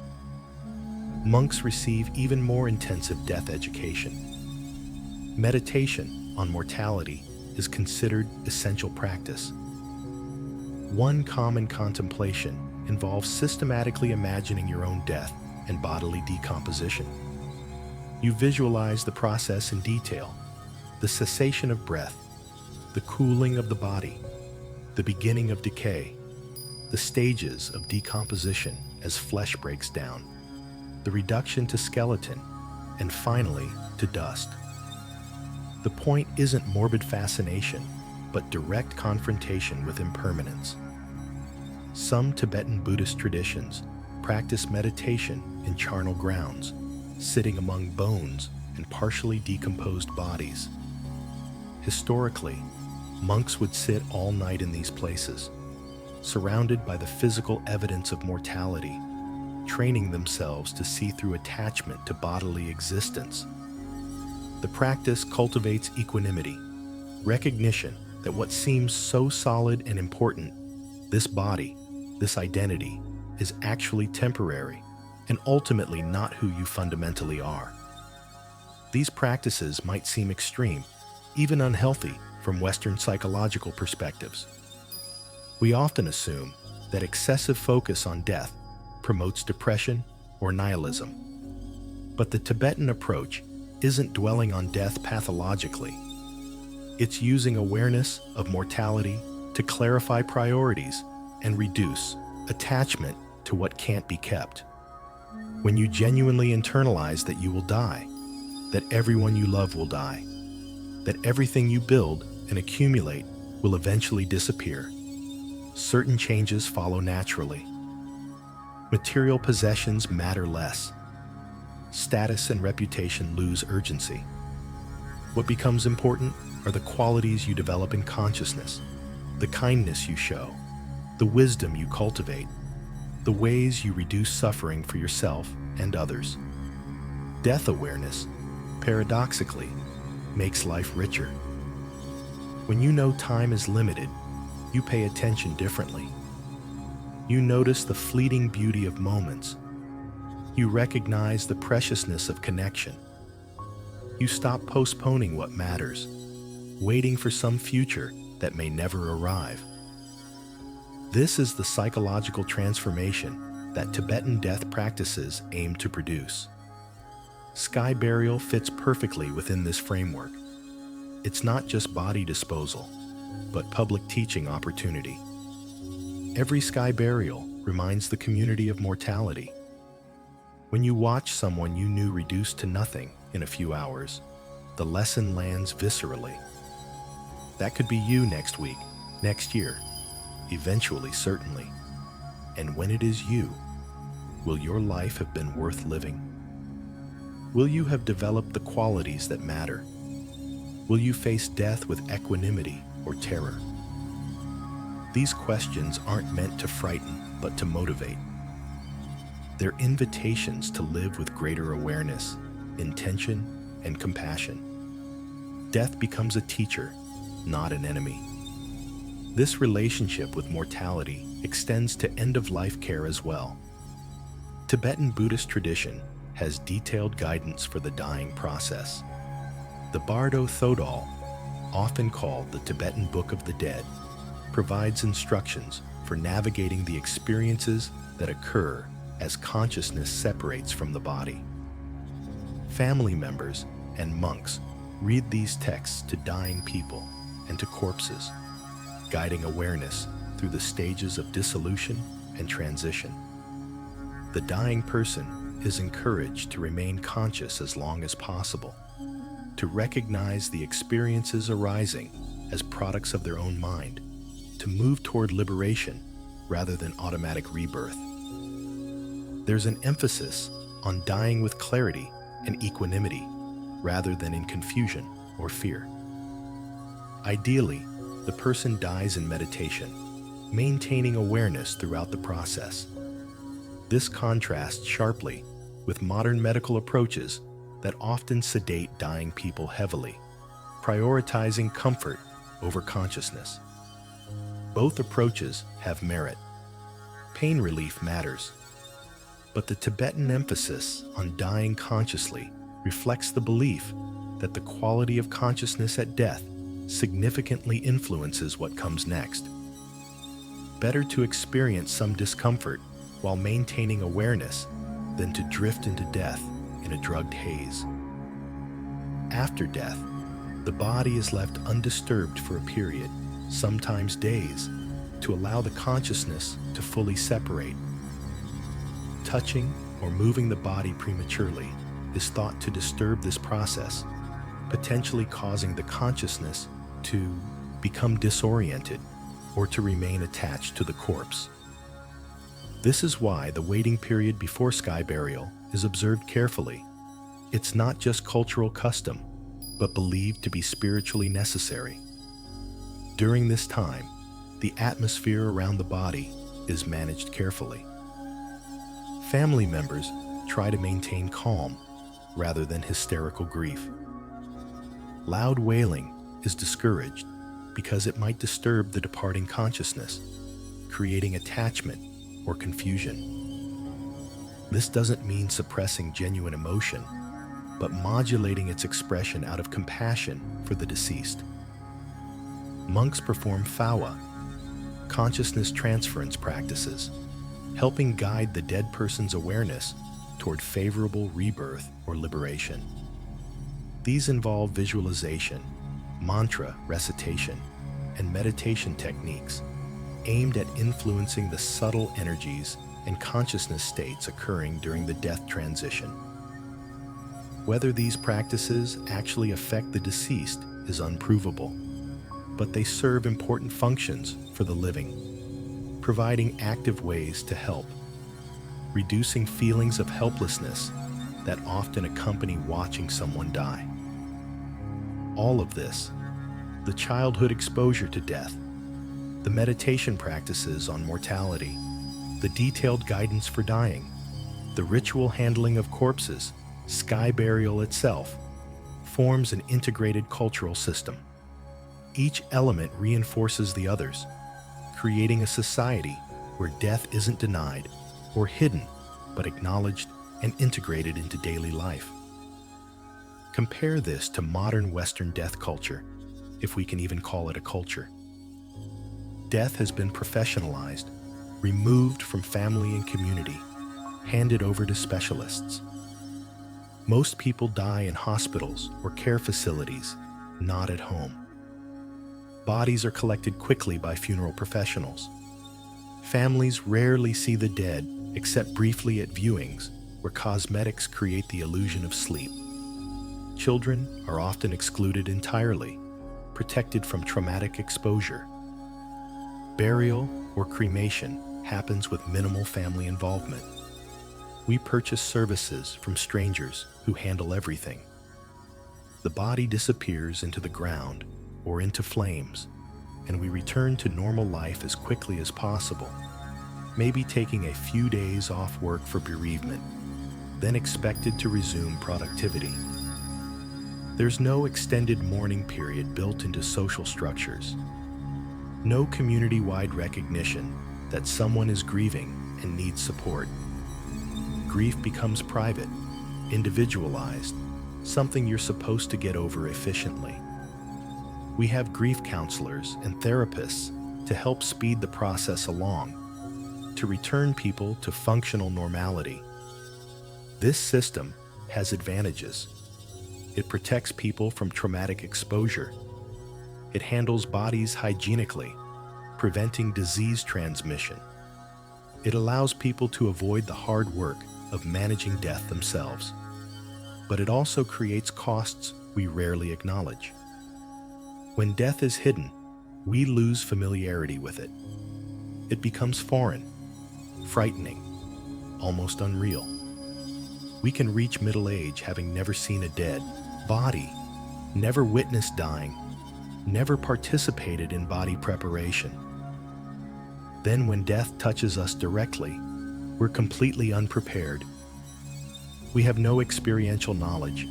Monks receive even more intensive death education. Meditation on mortality is considered essential practice. One common contemplation involves systematically imagining your own death and bodily decomposition. You visualize the process in detail, the cessation of breath, the cooling of the body, the beginning of decay, the stages of decomposition as flesh breaks down, the reduction to skeleton, and finally to dust. The point isn't morbid fascination, but direct confrontation with impermanence. Some Tibetan Buddhist traditions practice meditation in charnel grounds, sitting among bones and partially decomposed bodies. Historically, monks would sit all night in these places, surrounded by the physical evidence of mortality, training themselves to see through attachment to bodily existence. The practice cultivates equanimity, recognition that what seems so solid and important, this body, this identity, is actually temporary and ultimately not who you fundamentally are. These practices might seem extreme, even unhealthy from Western psychological perspectives. We often assume that excessive focus on death promotes depression or nihilism. But the Tibetan approach isn't dwelling on death pathologically. It's using awareness of mortality to clarify priorities and reduce attachment to what can't be kept. When you genuinely internalize that you will die, that everyone you love will die, that everything you build and accumulate will eventually disappear, certain changes follow naturally. Material possessions matter less. Status and reputation lose urgency. What becomes important are the qualities you develop in consciousness, the kindness you show, the wisdom you cultivate, the ways you reduce suffering for yourself and others. Death awareness, paradoxically, makes life richer. When you know time is limited, you pay attention differently. You notice the fleeting beauty of moments. You recognize the preciousness of connection. You stop postponing what matters, waiting for some future that may never arrive. This is the psychological transformation that Tibetan death practices aim to produce. Sky burial fits perfectly within this framework. It's not just body disposal, but public teaching opportunity. Every sky burial reminds the community of mortality. When you watch someone you knew reduced to nothing in a few hours, the lesson lands viscerally. That could be you next week, next year, eventually, certainly. And when it is you, will your life have been worth living? Will you have developed the qualities that matter? Will you face death with equanimity or terror? These questions aren't meant to frighten, but to motivate. They're invitations to live with greater awareness, intention, and compassion. Death becomes a teacher, not an enemy. This relationship with mortality extends to end-of-life care as well. Tibetan Buddhist tradition has detailed guidance for the dying process. The Bardo Thodol, often called the Tibetan Book of the Dead, provides instructions for navigating the experiences that occur as consciousness separates from the body. Family members and monks read these texts to dying people and to corpses, guiding awareness through the stages of dissolution and transition. The dying person is encouraged to remain conscious as long as possible, to recognize the experiences arising as products of their own mind, to move toward liberation rather than automatic rebirth. There's an emphasis on dying with clarity and equanimity rather than in confusion or fear. Ideally, the person dies in meditation, maintaining awareness throughout the process. This contrasts sharply with modern medical approaches that often sedate dying people heavily, prioritizing comfort over consciousness. Both approaches have merit. Pain relief matters, but the Tibetan emphasis on dying consciously reflects the belief that the quality of consciousness at death significantly influences what comes next. Better to experience some discomfort while maintaining awareness than to drift into death in a drugged haze. After death, the body is left undisturbed for a period, sometimes days, to allow the consciousness to fully separate. Touching or moving the body prematurely is thought to disturb this process, potentially causing the consciousness to become disoriented or to remain attached to the corpse. This is why the waiting period before sky burial is observed carefully. It's not just cultural custom, but believed to be spiritually necessary. During this time, the atmosphere around the body is managed carefully. Family members try to maintain calm rather than hysterical grief. Loud wailing is discouraged because it might disturb the departing consciousness, creating attachment or confusion. This doesn't mean suppressing genuine emotion, but modulating its expression out of compassion for the deceased. Monks perform phawa, consciousness transference practices, helping guide the dead person's awareness toward favorable rebirth or liberation. These involve visualization, mantra recitation, and meditation techniques aimed at influencing the subtle energies and consciousness states occurring during the death transition. Whether these practices actually affect the deceased is unprovable, but they serve important functions for the living, providing active ways to help, reducing feelings of helplessness that often accompany watching someone die. All of this, the childhood exposure to death, the meditation practices on mortality, the detailed guidance for dying, the ritual handling of corpses, sky burial itself, forms an integrated cultural system. Each element reinforces the others, creating a society where death isn't denied or hidden, but acknowledged and integrated into daily life. Compare this to modern Western death culture, if we can even call it a culture. Death has been professionalized, removed from family and community, handed over to specialists. Most people die in hospitals or care facilities, not at home. Bodies are collected quickly by funeral professionals. Families rarely see the dead except briefly at viewings where cosmetics create the illusion of sleep. Children are often excluded entirely, protected from traumatic exposure. Burial or cremation happens with minimal family involvement. We purchase services from strangers who handle everything. The body disappears into the ground or into flames, and we return to normal life as quickly as possible, maybe taking a few days off work for bereavement, then expected to resume productivity. There's no extended mourning period built into social structures. No community-wide recognition that someone is grieving and needs support. Grief becomes private, individualized, something you're supposed to get over efficiently. We have grief counselors and therapists to help speed the process along, to return people to functional normality. This system has advantages. It protects people from traumatic exposure. It handles bodies hygienically, preventing disease transmission. It allows people to avoid the hard work of managing death themselves. But it also creates costs we rarely acknowledge. When death is hidden, we lose familiarity with it. It becomes foreign, frightening, almost unreal. We can reach middle age having never seen a dead body, never witnessed dying, never participated in body preparation. Then when death touches us directly, we're completely unprepared. We have no experiential knowledge,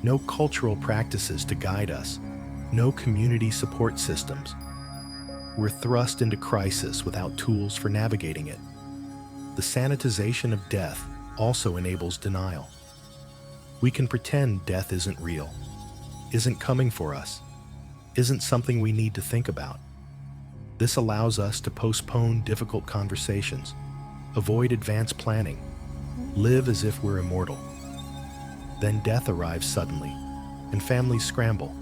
no cultural practices to guide us, no community support systems. We're thrust into crisis without tools for navigating it. The sanitization of death also enables denial. We can pretend death isn't real, isn't coming for us, isn't something we need to think about. This allows us to postpone difficult conversations, avoid advanced planning, live as if we're immortal. Then death arrives suddenly, and families scramble,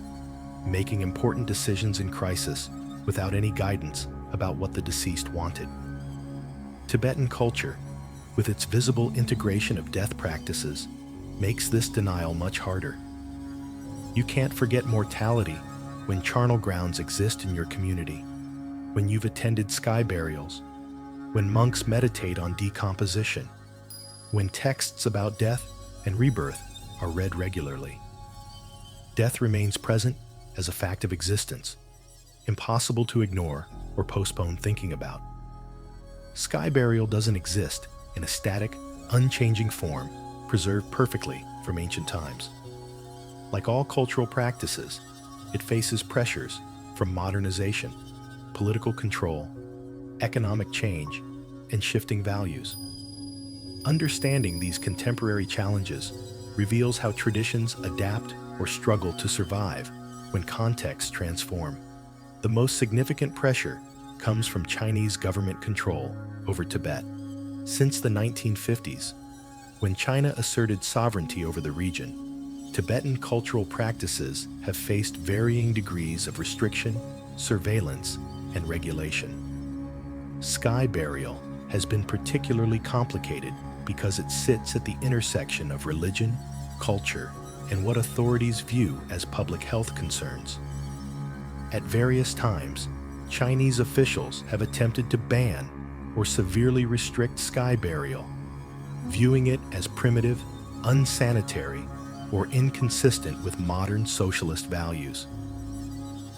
making important decisions in crisis without any guidance about what the deceased wanted. Tibetan culture, with its visible integration of death practices, makes this denial much harder. You can't forget mortality when charnel grounds exist in your community, when you've attended sky burials, when monks meditate on decomposition, when texts about death and rebirth are read regularly. Death remains present as a fact of existence, impossible to ignore or postpone thinking about. Sky burial doesn't exist in a static, unchanging form preserved perfectly from ancient times. Like all cultural practices, it faces pressures from modernization, political control, economic change, and shifting values. Understanding these contemporary challenges reveals how traditions adapt or struggle to survive when contexts transform. The most significant pressure comes from Chinese government control over Tibet. Since the 1950s, when China asserted sovereignty over the region, Tibetan cultural practices have faced varying degrees of restriction, surveillance, and regulation. Sky burial has been particularly complicated because it sits at the intersection of religion, culture, and what authorities view as public health concerns. At various times, Chinese officials have attempted to ban or severely restrict sky burial, viewing it as primitive, unsanitary, or inconsistent with modern socialist values.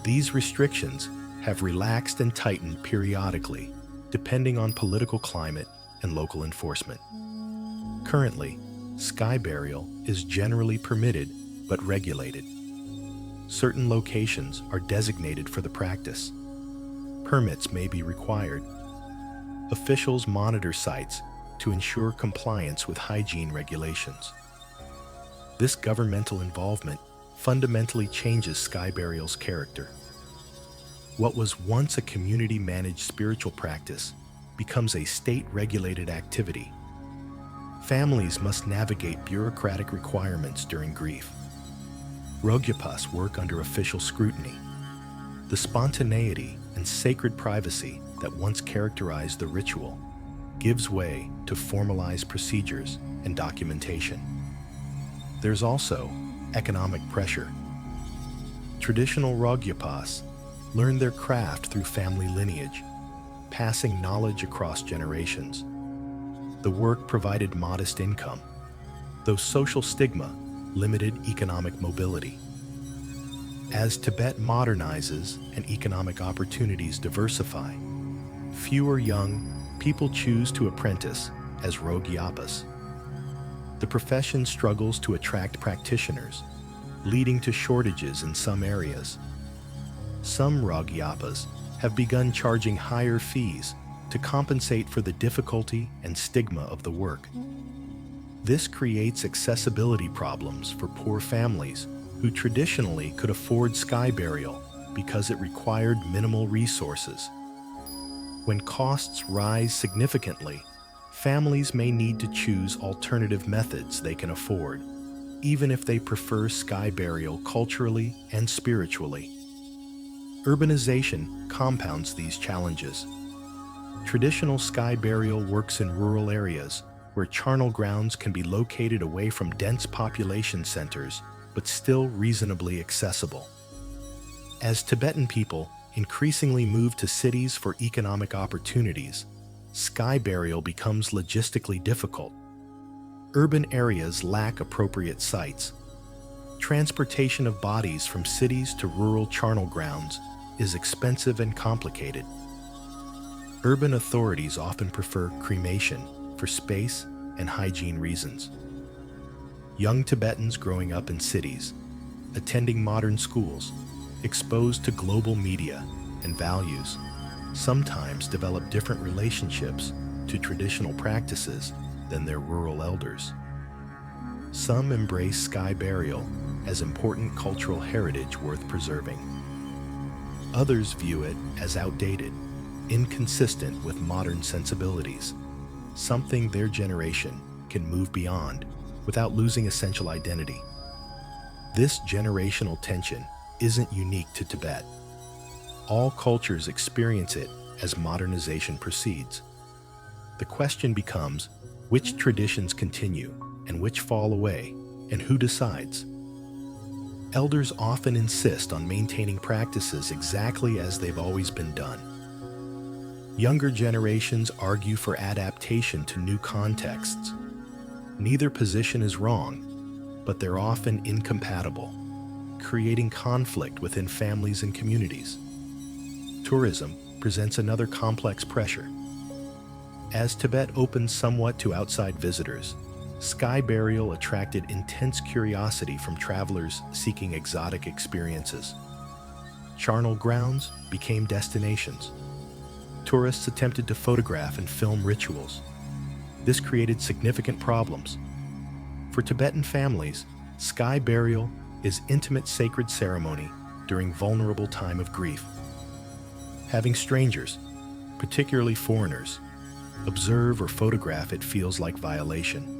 These restrictions have relaxed and tightened periodically, depending on political climate and local enforcement. Currently, sky burial is generally permitted but regulated. Certain locations are designated for the practice. Permits may be required. Officials monitor sites to ensure compliance with hygiene regulations. This governmental involvement fundamentally changes sky burial's character. What was once a community-managed spiritual practice becomes a state-regulated activity. Families must navigate bureaucratic requirements during grief. Rogyapas work under official scrutiny. The spontaneity and sacred privacy that once characterized the ritual gives way to formalized procedures and documentation. There's also economic pressure. Traditional rogyapas learned their craft through family lineage, passing knowledge across generations. The work provided modest income, though social stigma limited economic mobility. As Tibet modernizes and economic opportunities diversify, fewer young people choose to apprentice as rogyapas. The profession struggles to attract practitioners, leading to shortages in some areas. Some rogyapas have begun charging higher fees to compensate for the difficulty and stigma of the work. This creates accessibility problems for poor families who traditionally could afford sky burial because it required minimal resources. When costs rise significantly, families may need to choose alternative methods they can afford, even if they prefer sky burial culturally and spiritually. Urbanization compounds these challenges. Traditional sky burial works in rural areas where charnel grounds can be located away from dense population centers but still reasonably accessible. As Tibetan people increasingly move to cities for economic opportunities, sky burial becomes logistically difficult. Urban areas lack appropriate sites. Transportation of bodies from cities to rural charnel grounds is expensive and complicated. Urban authorities often prefer cremation for space and hygiene reasons. Young Tibetans growing up in cities, attending modern schools, exposed to global media and values, sometimes develop different relationships to traditional practices than their rural elders. Some embrace sky burial as important cultural heritage worth preserving. Others view it as outdated, inconsistent with modern sensibilities, something their generation can move beyond without losing essential identity. This generational tension isn't unique to Tibet. All cultures experience it as modernization proceeds. The question becomes, which traditions continue and which fall away, and who decides? Elders often insist on maintaining practices exactly as they've always been done. Younger generations argue for adaptation to new contexts. Neither position is wrong, but they're often incompatible, creating conflict within families and communities. Tourism presents another complex pressure. As Tibet opens somewhat to outside visitors, sky burial attracted intense curiosity from travelers seeking exotic experiences. Charnel grounds became destinations. Tourists attempted to photograph and film rituals. This created significant problems. For Tibetan families, sky burial is intimate sacred ceremony during vulnerable time of grief. Having strangers, particularly foreigners, observe or photograph it feels like violation.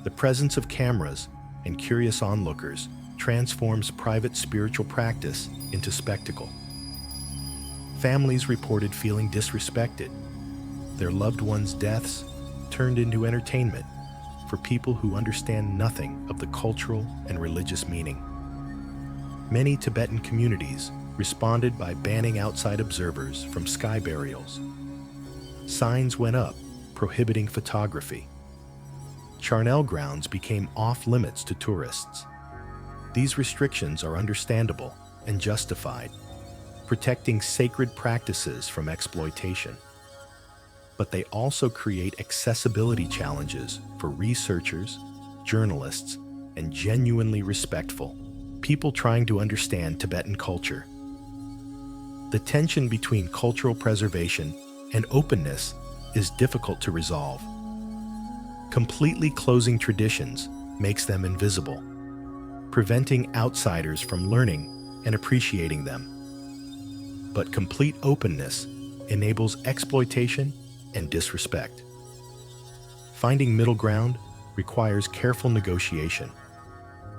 The presence of cameras and curious onlookers transforms private spiritual practice into spectacle. Families reported feeling disrespected. Their loved ones' deaths turned into entertainment for people who understand nothing of the cultural and religious meaning. Many Tibetan communities responded by banning outside observers from sky burials. Signs went up prohibiting photography. Charnel grounds became off-limits to tourists. These restrictions are understandable and justified, protecting sacred practices from exploitation. But they also create accessibility challenges for researchers, journalists, and genuinely respectful people trying to understand Tibetan culture. The tension between cultural preservation and openness is difficult to resolve. Completely closing traditions makes them invisible, preventing outsiders from learning and appreciating them. But complete openness enables exploitation and disrespect. Finding middle ground requires careful negotiation,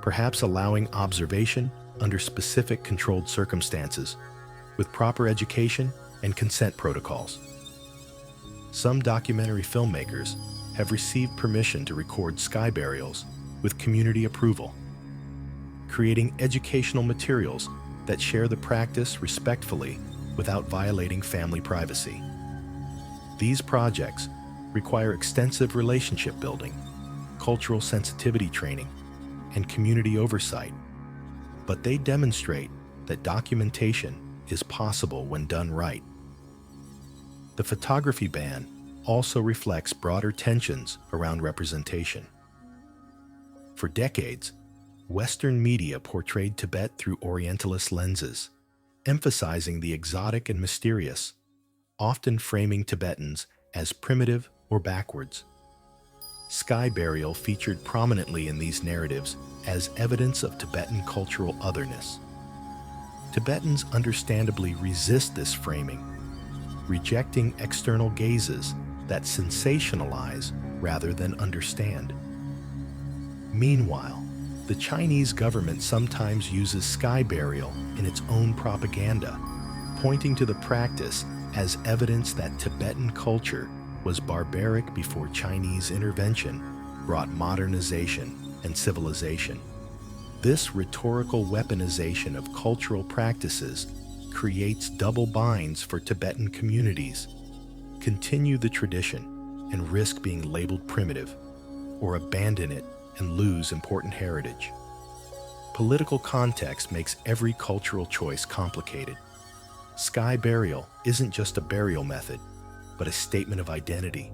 perhaps allowing observation under specific controlled circumstances, with proper education and consent protocols. Some documentary filmmakers have received permission to record sky burials with community approval, creating educational materials that share the practice respectfully without violating family privacy. These projects require extensive relationship building, cultural sensitivity training, and community oversight, but they demonstrate that documentation is possible when done right. The photography ban also reflects broader tensions around representation. For decades, Western media portrayed Tibet through Orientalist lenses, emphasizing the exotic and mysterious, often framing Tibetans as primitive or backwards. Sky burial featured prominently in these narratives as evidence of Tibetan cultural otherness. Tibetans understandably resist this framing, rejecting external gazes that sensationalize rather than understand. Meanwhile, the Chinese government sometimes uses sky burial in its own propaganda, pointing to the practice as evidence that Tibetan culture was barbaric before Chinese intervention brought modernization and civilization. This rhetorical weaponization of cultural practices creates double binds for Tibetan communities: continue the tradition and risk being labeled primitive, or abandon it and lose important heritage. Political context makes every cultural choice complicated. Sky burial isn't just a burial method, but a statement of identity,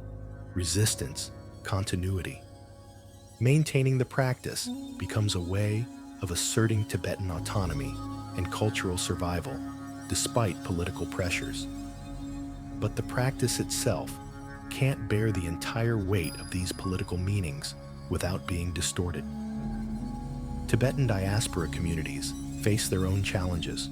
resistance, continuity. Maintaining the practice becomes a way of asserting Tibetan autonomy and cultural survival, despite political pressures. But the practice itself can't bear the entire weight of these political meanings without being distorted. Tibetan diaspora communities face their own challenges.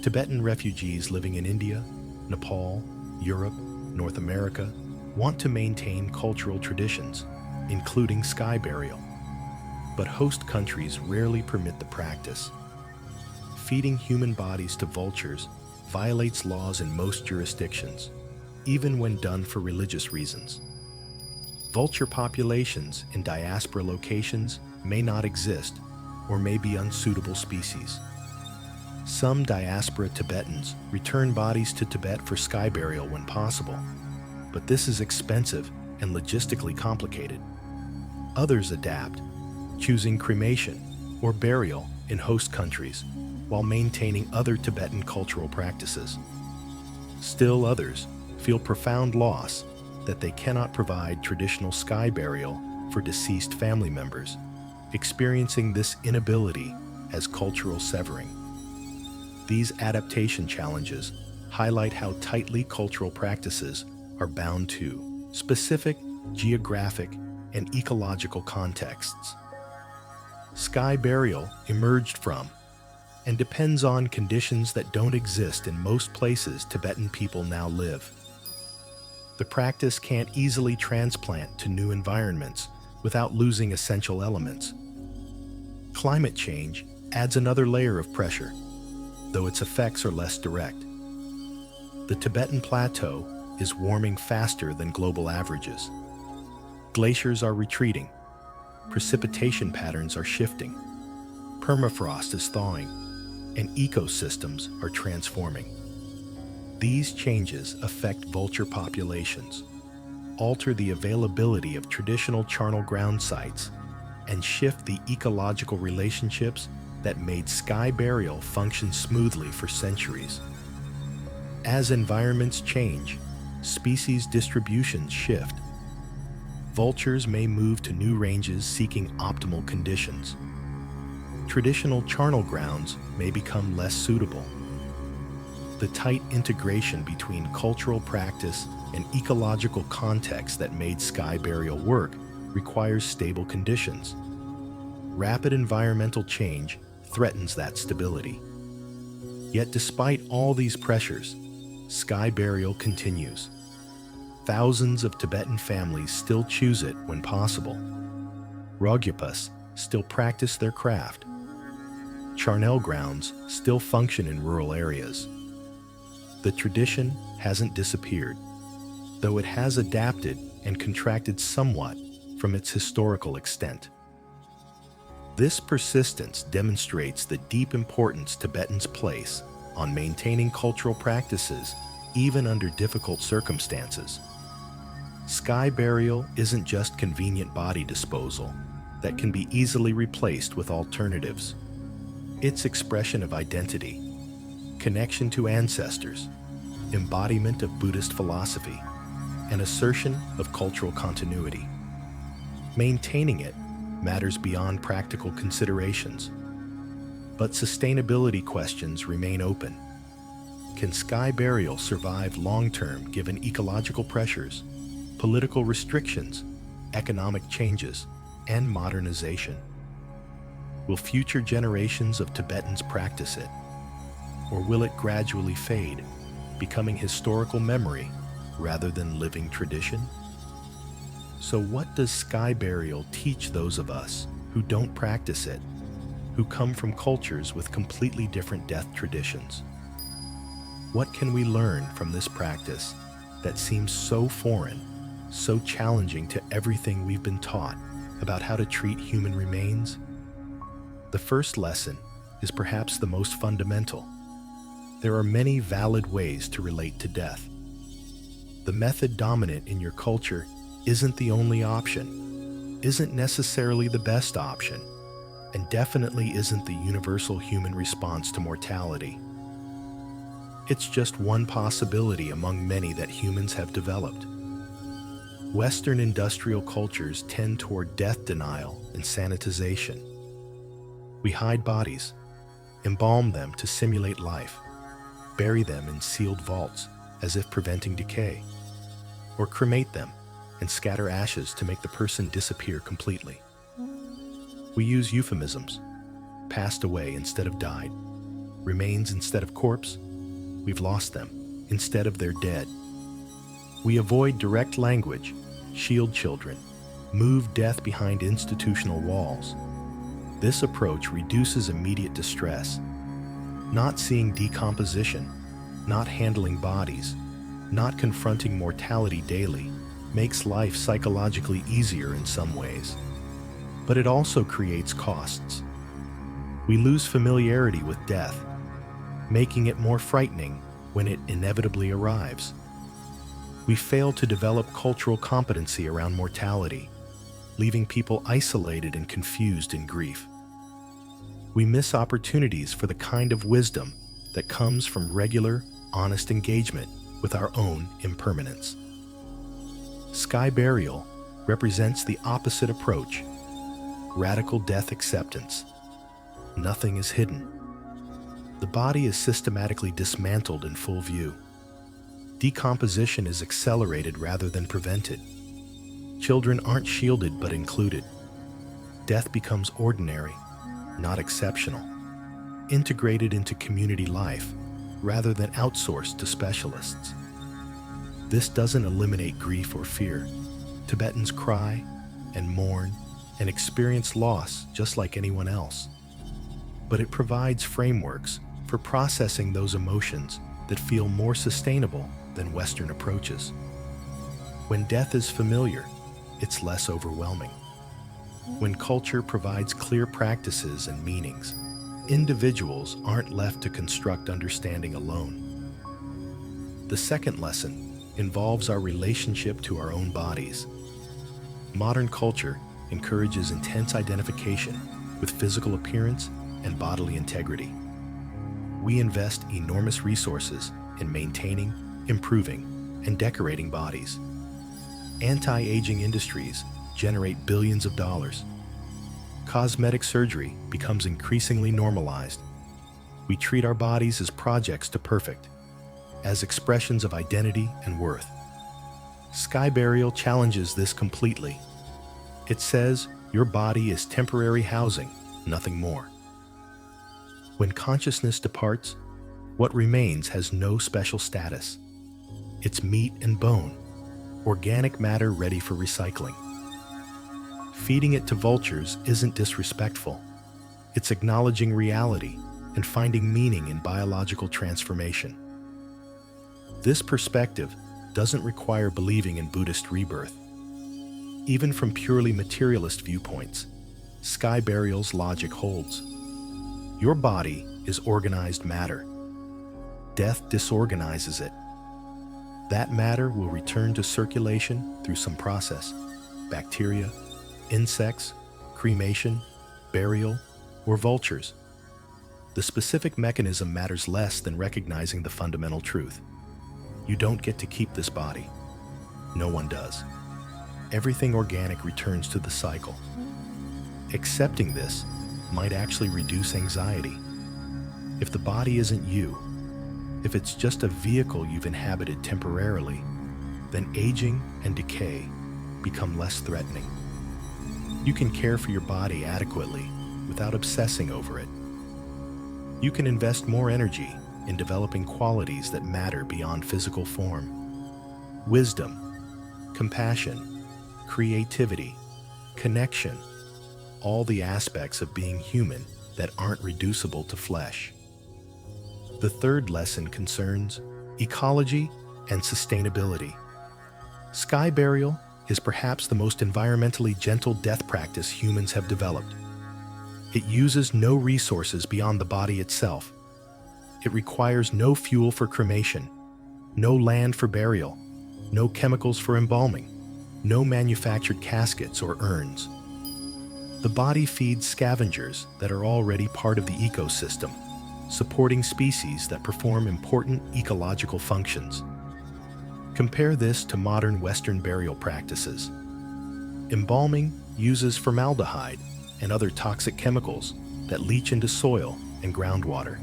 Tibetan refugees living in India, Nepal, Europe, North America want to maintain cultural traditions, including sky burial. But host countries rarely permit the practice. Feeding human bodies to vultures violates laws in most jurisdictions, even when done for religious reasons. Vulture populations in diaspora locations may not exist or may be unsuitable species. Some diaspora Tibetans return bodies to Tibet for sky burial when possible, but this is expensive and logistically complicated. Others adapt, choosing cremation or burial in host countries while maintaining other Tibetan cultural practices. Still others feel profound loss that they cannot provide traditional sky burial for deceased family members, experiencing this inability as cultural severing. These adaptation challenges highlight how tightly cultural practices are bound to specific geographic and ecological contexts. Sky burial emerged from and depends on conditions that don't exist in most places Tibetan people now live. The practice can't easily transplant to new environments without losing essential elements. Climate change adds another layer of pressure, though its effects are less direct. The Tibetan plateau is warming faster than global averages. Glaciers are retreating, precipitation patterns are shifting, permafrost is thawing, and ecosystems are transforming. These changes affect vulture populations, alter the availability of traditional charnel ground sites, and shift the ecological relationships that made sky burial function smoothly for centuries. As environments change, species distributions shift. Vultures may move to new ranges seeking optimal conditions. Traditional charnel grounds may become less suitable. The tight integration between cultural practice and ecological context that made sky burial work requires stable conditions. Rapid environmental change threatens that stability. Yet despite all these pressures, sky burial continues. Thousands of Tibetan families still choose it when possible. Rogyapas still practice their craft. Charnel grounds still function in rural areas. The tradition hasn't disappeared, though it has adapted and contracted somewhat from its historical extent. This persistence demonstrates the deep importance Tibetans place on maintaining cultural practices even under difficult circumstances. Sky burial isn't just convenient body disposal that can be easily replaced with alternatives. It's expression of identity, connection to ancestors, embodiment of Buddhist philosophy, and assertion of cultural continuity. Maintaining it matters beyond practical considerations. But sustainability questions remain open. Can sky burial survive long-term given ecological pressures, political restrictions, economic changes, and modernization? Will future generations of Tibetans practice it? Or will it gradually fade, becoming historical memory rather than living tradition? So what does sky burial teach those of us who don't practice it, who come from cultures with completely different death traditions? What can we learn from this practice that seems so foreign, so challenging to everything we've been taught about how to treat human remains? The first lesson is perhaps the most fundamental. There are many valid ways to relate to death. The method dominant in your culture isn't the only option, isn't necessarily the best option, and definitely isn't the universal human response to mortality. It's just one possibility among many that humans have developed. Western industrial cultures tend toward death denial and sanitization. We hide bodies, embalm them to simulate life, bury them in sealed vaults as if preventing decay, or cremate them and scatter ashes to make the person disappear completely. We use euphemisms, passed away instead of died, remains instead of corpse, we've lost them instead of they're dead. We avoid direct language, shield children, move death behind institutional walls. This approach reduces immediate distress. Not seeing decomposition, not handling bodies, not confronting mortality daily makes life psychologically easier in some ways. But it also creates costs. We lose familiarity with death, making it more frightening when it inevitably arrives. We fail to develop cultural competency around mortality, leaving people isolated and confused in grief. We miss opportunities for the kind of wisdom that comes from regular, honest engagement with our own impermanence. Sky burial represents the opposite approach: radical death acceptance. Nothing is hidden. The body is systematically dismantled in full view. Decomposition is accelerated rather than prevented. Children aren't shielded but included. Death becomes ordinary, not exceptional, integrated into community life rather than outsourced to specialists. This doesn't eliminate grief or fear. Tibetans cry and mourn and experience loss just like anyone else. But it provides frameworks for processing those emotions that feel more sustainable than Western approaches. When death is familiar, it's less overwhelming. When culture provides clear practices and meanings, individuals aren't left to construct understanding alone. The second lesson involves our relationship to our own bodies. Modern culture encourages intense identification with physical appearance and bodily integrity. We invest enormous resources in maintaining, improving, and decorating bodies. Anti-aging industries generate billions of dollars. Cosmetic surgery becomes increasingly normalized. We treat our bodies as projects to perfect, as expressions of identity and worth. Sky burial challenges this completely. It says your body is temporary housing, nothing more. When consciousness departs, what remains has no special status. It's meat and bone, organic matter ready for recycling. Feeding it to vultures isn't disrespectful. It's acknowledging reality and finding meaning in biological transformation. This perspective doesn't require believing in Buddhist rebirth. Even from purely materialist viewpoints, sky burial's logic holds. Your body is organized matter. Death disorganizes it. That matter will return to circulation through some process: bacteria, insects, cremation, burial, or vultures. The specific mechanism matters less than recognizing the fundamental truth. You don't get to keep this body. No one does. Everything organic returns to the cycle. Accepting this might actually reduce anxiety. If the body isn't you, if it's just a vehicle you've inhabited temporarily, then aging and decay become less threatening. You can care for your body adequately without obsessing over it. You can invest more energy in developing qualities that matter beyond physical form. Wisdom, compassion, creativity, connection, all the aspects of being human that aren't reducible to flesh. The third lesson concerns ecology and sustainability. Sky burial is perhaps the most environmentally gentle death practice humans have developed. It uses no resources beyond the body itself. It requires no fuel for cremation, no land for burial, no chemicals for embalming, no manufactured caskets or urns. The body feeds scavengers that are already part of the ecosystem, supporting species that perform important ecological functions. Compare this to modern Western burial practices. Embalming uses formaldehyde and other toxic chemicals that leach into soil and groundwater.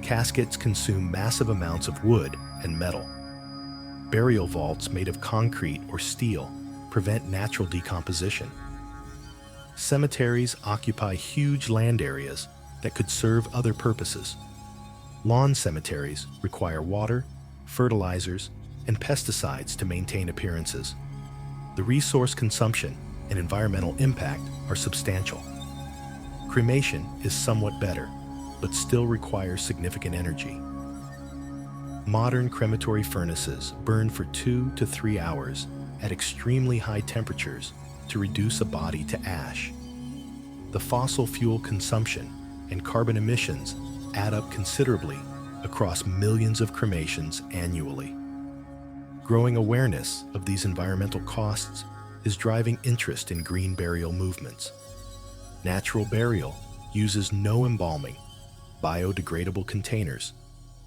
Caskets consume massive amounts of wood and metal. Burial vaults made of concrete or steel prevent natural decomposition. Cemeteries occupy huge land areas that could serve other purposes. Lawn cemeteries require water, fertilizers, and pesticides to maintain appearances. The resource consumption and environmental impact are substantial. Cremation is somewhat better, but still requires significant energy. Modern crematory furnaces burn for 2 to 3 hours at extremely high temperatures to reduce a body to ash. The fossil fuel consumption and carbon emissions add up considerably across millions of cremations annually. Growing awareness of these environmental costs is driving interest in green burial movements. Natural burial uses no embalming, biodegradable containers,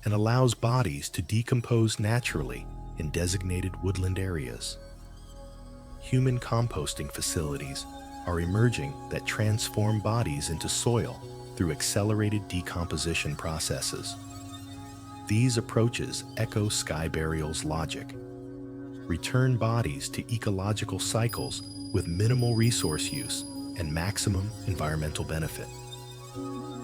and allows bodies to decompose naturally in designated woodland areas. Human composting facilities are emerging that transform bodies into soil through accelerated decomposition processes. These approaches echo sky burial's logic. Return bodies to ecological cycles with minimal resource use and maximum environmental benefit.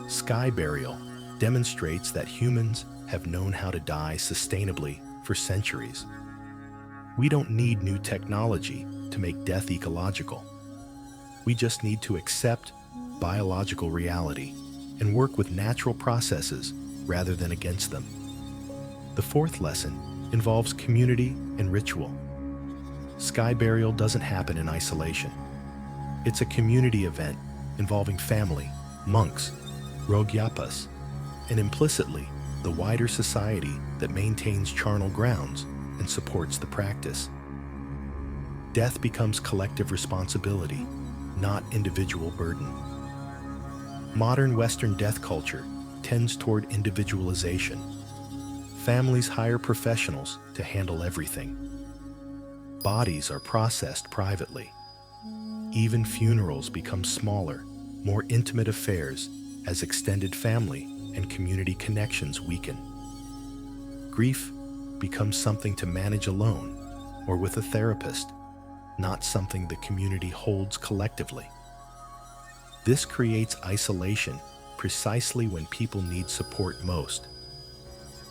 Sky burial demonstrates that humans have known how to die sustainably for centuries. We don't need new technology to make death ecological. We just need to accept biological reality and work with natural processes rather than against them. The fourth lesson involves community and ritual. Sky burial doesn't happen in isolation. It's a community event involving family, monks, rogyapas, and implicitly the wider society that maintains charnel grounds and supports the practice. Death becomes collective responsibility, not individual burden. Modern Western death culture tends toward individualization. Families hire professionals to handle everything. Bodies are processed privately. Even funerals become smaller, more intimate affairs as extended family and community connections weaken. Grief becomes something to manage alone or with a therapist, not something the community holds collectively. This creates isolation precisely when people need support most.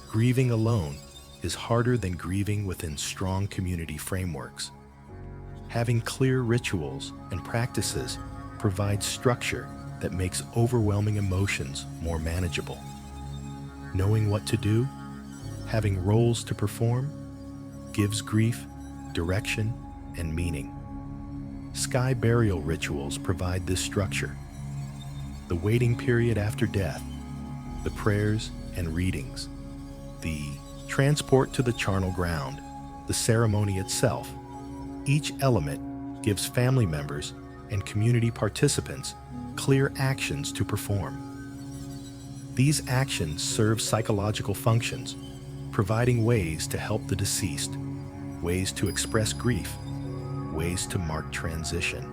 Grieving alone is harder than grieving within strong community frameworks. Having clear rituals and practices provides structure that makes overwhelming emotions more manageable. Knowing what to do, having roles to perform, gives grief direction and meaning. Sky burial rituals provide this structure. The waiting period after death, the prayers and readings, the transport to the charnel ground, the ceremony itself. Each element gives family members and community participants clear actions to perform. These actions serve psychological functions, providing ways to help the deceased, ways to express grief, ways to mark transition.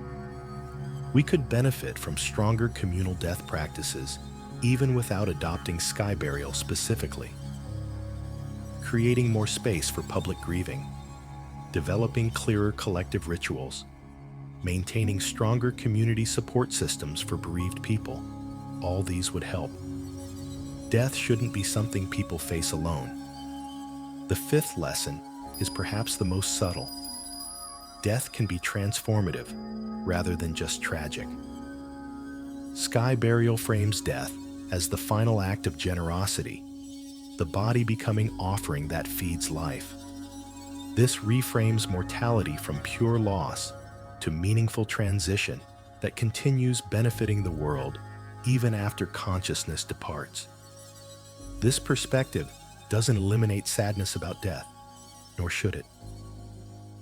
We could benefit from stronger communal death practices even without adopting sky burial specifically. Creating more space for public grieving, developing clearer collective rituals, maintaining stronger community support systems for bereaved people, all these would help. Death shouldn't be something people face alone. The fifth lesson is perhaps the most subtle. Death can be transformative rather than just tragic. Sky burial frames death as the final act of generosity, the body becoming offering that feeds life. This reframes mortality from pure loss to meaningful transition that continues benefiting the world even after consciousness departs. This perspective doesn't eliminate sadness about death, nor should it.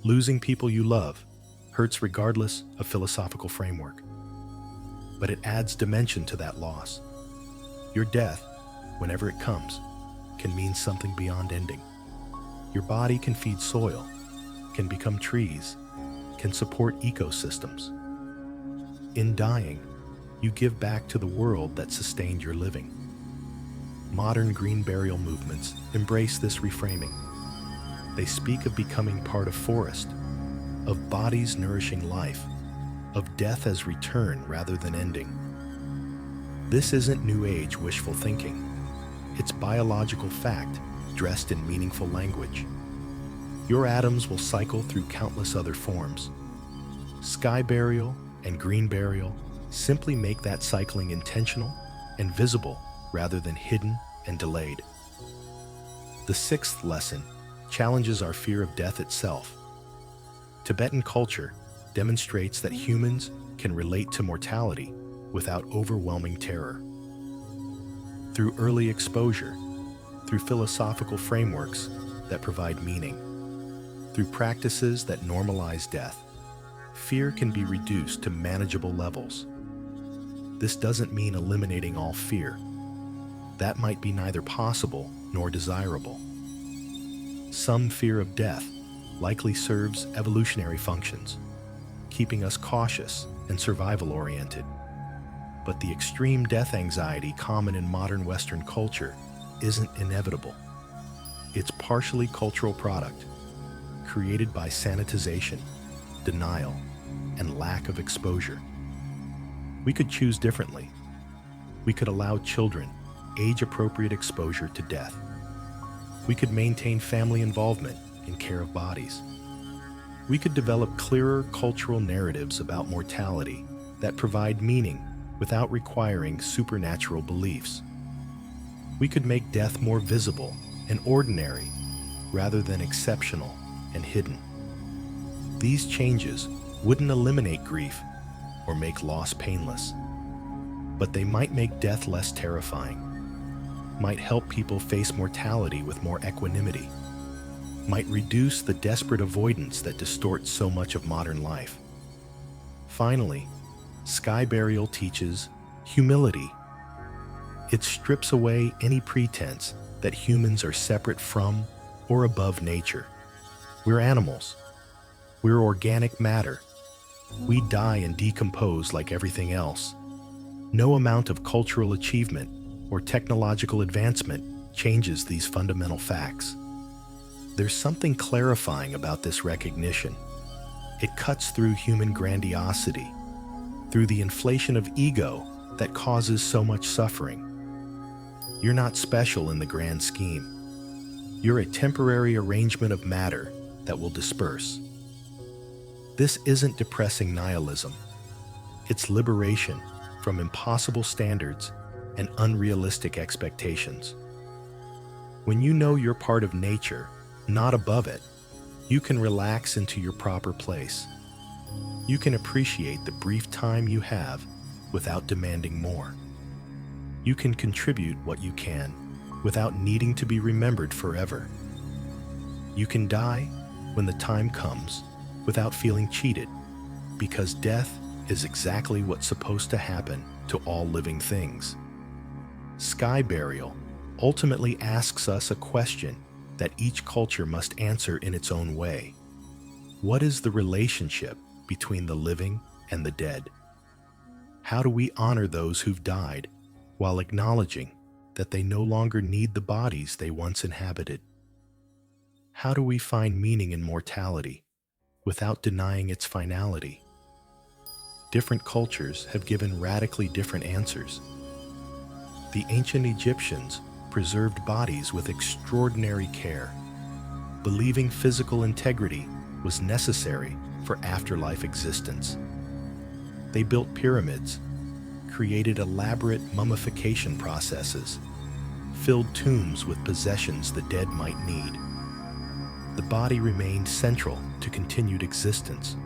Losing people you love hurts regardless of philosophical framework, but it adds dimension to that loss. Your death, whenever it comes, can mean something beyond ending. Your body can feed soil, can become trees, can support ecosystems. In dying, you give back to the world that sustained your living. Modern green burial movements embrace this reframing. They speak of becoming part of forest, of bodies nourishing life, of death as return rather than ending. This isn't New Age wishful thinking. It's biological fact dressed in meaningful language. Your atoms will cycle through countless other forms. Sky burial and green burial simply make that cycling intentional and visible rather than hidden and delayed. The sixth lesson challenges our fear of death itself. Tibetan culture demonstrates that humans can relate to mortality without overwhelming terror. Through early exposure, through philosophical frameworks that provide meaning, through practices that normalize death, fear can be reduced to manageable levels. This doesn't mean eliminating all fear. That might be neither possible nor desirable. Some fear of death likely serves evolutionary functions, keeping us cautious and survival-oriented. But the extreme death anxiety common in modern Western culture isn't inevitable. It's partially cultural product, created by sanitization, denial, and lack of exposure. We could choose differently. We could allow children age-appropriate exposure to death. We could maintain family involvement in care of bodies. We could develop clearer cultural narratives about mortality that provide meaning without requiring supernatural beliefs. We could make death more visible and ordinary rather than exceptional and hidden. These changes wouldn't eliminate grief or make loss painless, but they might make death less terrifying, might help people face mortality with more equanimity, might reduce the desperate avoidance that distorts so much of modern life. Finally, sky burial teaches humility. It strips away any pretense that humans are separate from or above nature. We're animals. We're organic matter. We die and decompose like everything else. No amount of cultural achievement or technological advancement changes these fundamental facts. There's something clarifying about this recognition. It cuts through human grandiosity, through the inflation of ego that causes so much suffering. You're not special in the grand scheme. You're a temporary arrangement of matter that will disperse. This isn't depressing nihilism. It's liberation from impossible standards and unrealistic expectations. When you know you're part of nature, not above it, you can relax into your proper place. You can appreciate the brief time you have without demanding more. You can contribute what you can without needing to be remembered forever. You can die when the time comes without feeling cheated, because death is exactly what's supposed to happen to all living things. Sky burial ultimately asks us a question that each culture must answer in its own way. What is the relationship between the living and the dead? How do we honor those who've died while acknowledging that they no longer need the bodies they once inhabited. How do we find meaning in mortality without denying its finality? Different cultures have given radically different answers. The ancient Egyptians preserved bodies with extraordinary care, believing physical integrity was necessary for afterlife existence. They built pyramids, created elaborate mummification processes, filled tombs with possessions the dead might need. The body remained central to continued existence.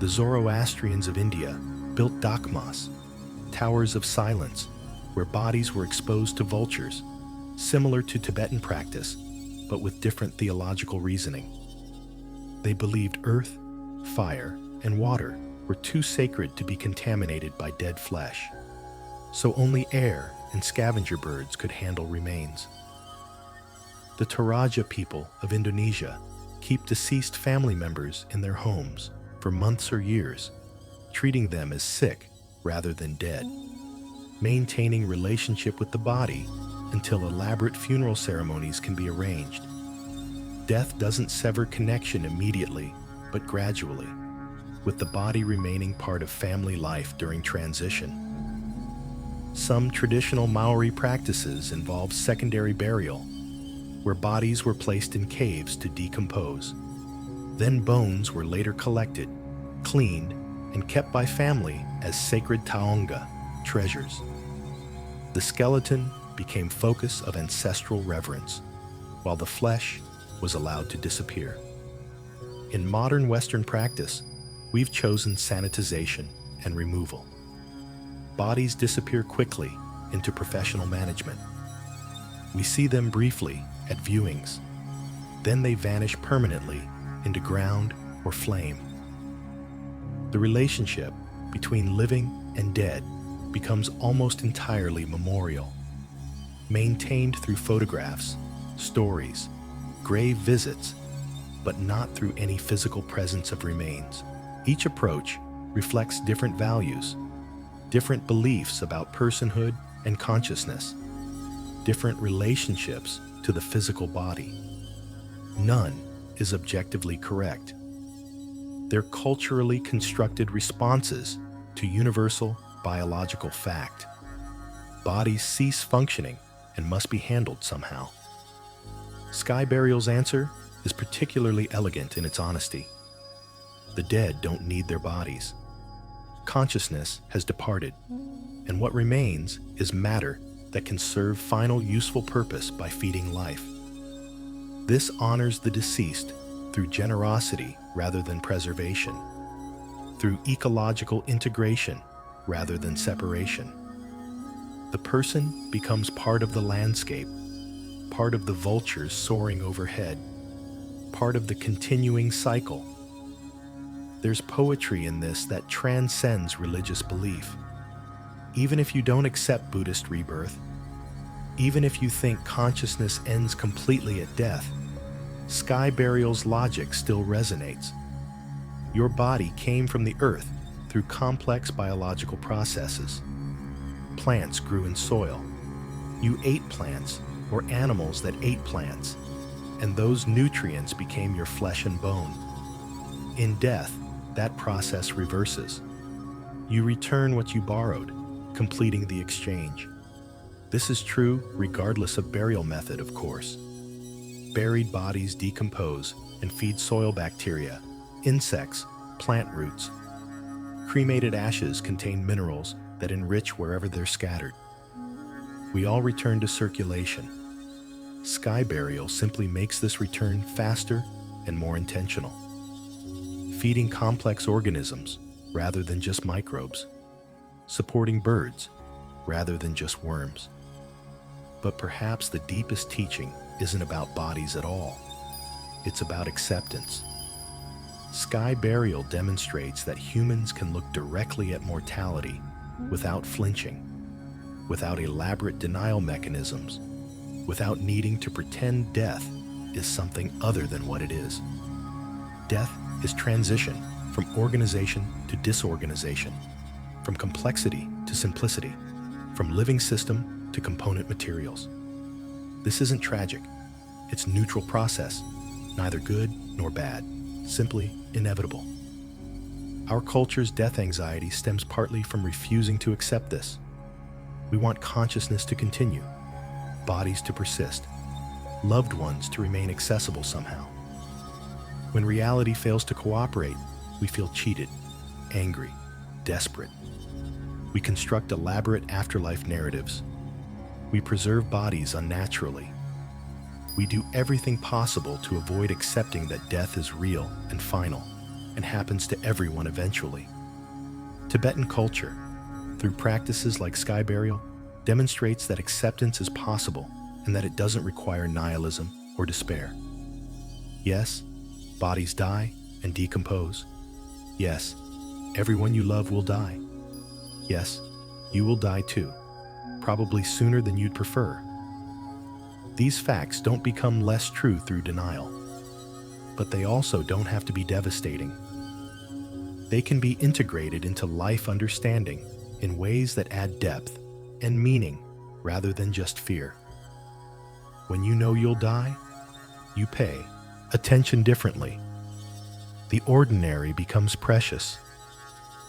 The Zoroastrians of India built dakmas, towers of silence, where bodies were exposed to vultures, similar to Tibetan practice, but with different theological reasoning. They believed earth, fire, and water were too sacred to be contaminated by dead flesh, so only air and scavenger birds could handle remains. The Toraja people of Indonesia keep deceased family members in their homes for months or years, treating them as sick rather than dead, maintaining relationship with the body until elaborate funeral ceremonies can be arranged. Death doesn't sever connection immediately, but gradually, with the body remaining part of family life during transition. Some traditional Maori practices involve secondary burial, where bodies were placed in caves to decompose. Then bones were later collected, cleaned, and kept by family as sacred taonga, treasures. The skeleton became focus of ancestral reverence, while the flesh was allowed to disappear. In modern Western practice, we've chosen sanitization and removal. Bodies disappear quickly into professional management. We see them briefly at viewings, then they vanish permanently into ground or flame. The relationship between living and dead becomes almost entirely memorial, maintained through photographs, stories, grave visits, but not through any physical presence of remains. Each approach reflects different values, different beliefs about personhood and consciousness, different relationships to the physical body. None is objectively correct. They're culturally constructed responses to universal biological fact. Bodies cease functioning and must be handled somehow. Sky Burial's answer is particularly elegant in its honesty. The dead don't need their bodies. Consciousness has departed, and what remains is matter that can serve final useful purpose by feeding life. This honors the deceased through generosity rather than preservation, through ecological integration rather than separation. The person becomes part of the landscape, part of the vultures soaring overhead, part of the continuing cycle. There's poetry in this that transcends religious belief. Even if you don't accept Buddhist rebirth, even if you think consciousness ends completely at death, Sky Burial's logic still resonates. Your body came from the earth through complex biological processes. Plants grew in soil. You ate plants or animals that ate plants, and those nutrients became your flesh and bone. In death, that process reverses. You return what you borrowed, completing the exchange. This is true regardless of burial method, of course. Buried bodies decompose and feed soil bacteria, insects, plant roots. Cremated ashes contain minerals that enrich wherever they're scattered. We all return to circulation. Sky Burial simply makes this return faster and more intentional, feeding complex organisms rather than just microbes, supporting birds rather than just worms. But perhaps the deepest teaching isn't about bodies at all. It's about acceptance. Sky Burial demonstrates that humans can look directly at mortality without flinching, without elaborate denial mechanisms, without needing to pretend death is something other than what it is. Death is transition from organization to disorganization, from complexity to simplicity. from living system to component materials. This isn't tragic. It's neutral process, neither good nor bad, simply inevitable. Our culture's death anxiety stems partly from refusing to accept this. We want consciousness to continue, bodies to persist, loved ones to remain accessible somehow. When reality fails to cooperate, we feel cheated, angry, desperate. We construct elaborate afterlife narratives. We preserve bodies unnaturally. We do everything possible to avoid accepting that death is real and final and happens to everyone eventually. Tibetan culture, through practices like sky burial, demonstrates that acceptance is possible and that it doesn't require nihilism or despair. Yes, bodies die and decompose. Yes, everyone you love will die. Yes, you will die too, probably sooner than you'd prefer. These facts don't become less true through denial, but they also don't have to be devastating. They can be integrated into life understanding in ways that add depth and meaning rather than just fear. When you know you'll die, you pay attention differently. The ordinary becomes precious.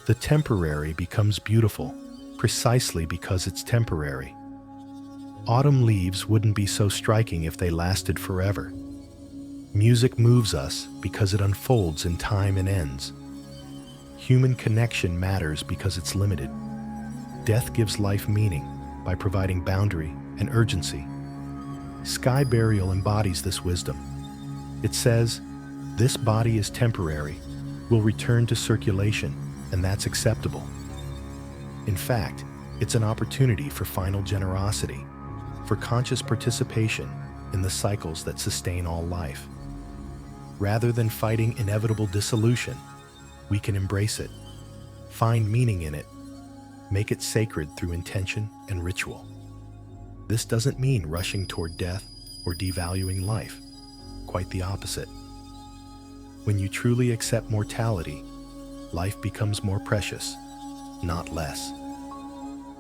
The temporary becomes beautiful, precisely because it's temporary. Autumn leaves wouldn't be so striking if they lasted forever. Music moves us because it unfolds in time and ends. Human connection matters because it's limited. Death gives life meaning by providing boundary and urgency. Sky burial embodies this wisdom. It says, this body is temporary, will return to circulation, and that's acceptable. In fact, it's an opportunity for final generosity, for conscious participation in the cycles that sustain all life. Rather than fighting inevitable dissolution, we can embrace it, find meaning in it, make it sacred through intention and ritual. This doesn't mean rushing toward death or devaluing life, quite the opposite. When you truly accept mortality, life becomes more precious, not less.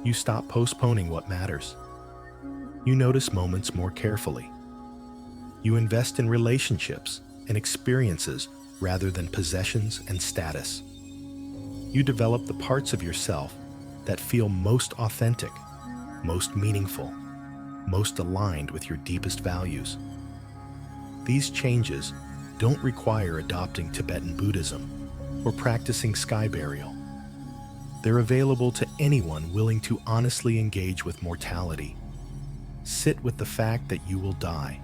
You stop postponing what matters. You notice moments more carefully. You invest in relationships and experiences rather than possessions and status. You develop the parts of yourself that feel most authentic, most meaningful, most aligned with your deepest values. These changes don't require adopting Tibetan Buddhism or practicing sky burial. They're available to anyone willing to honestly engage with mortality. Sit with the fact that you will die,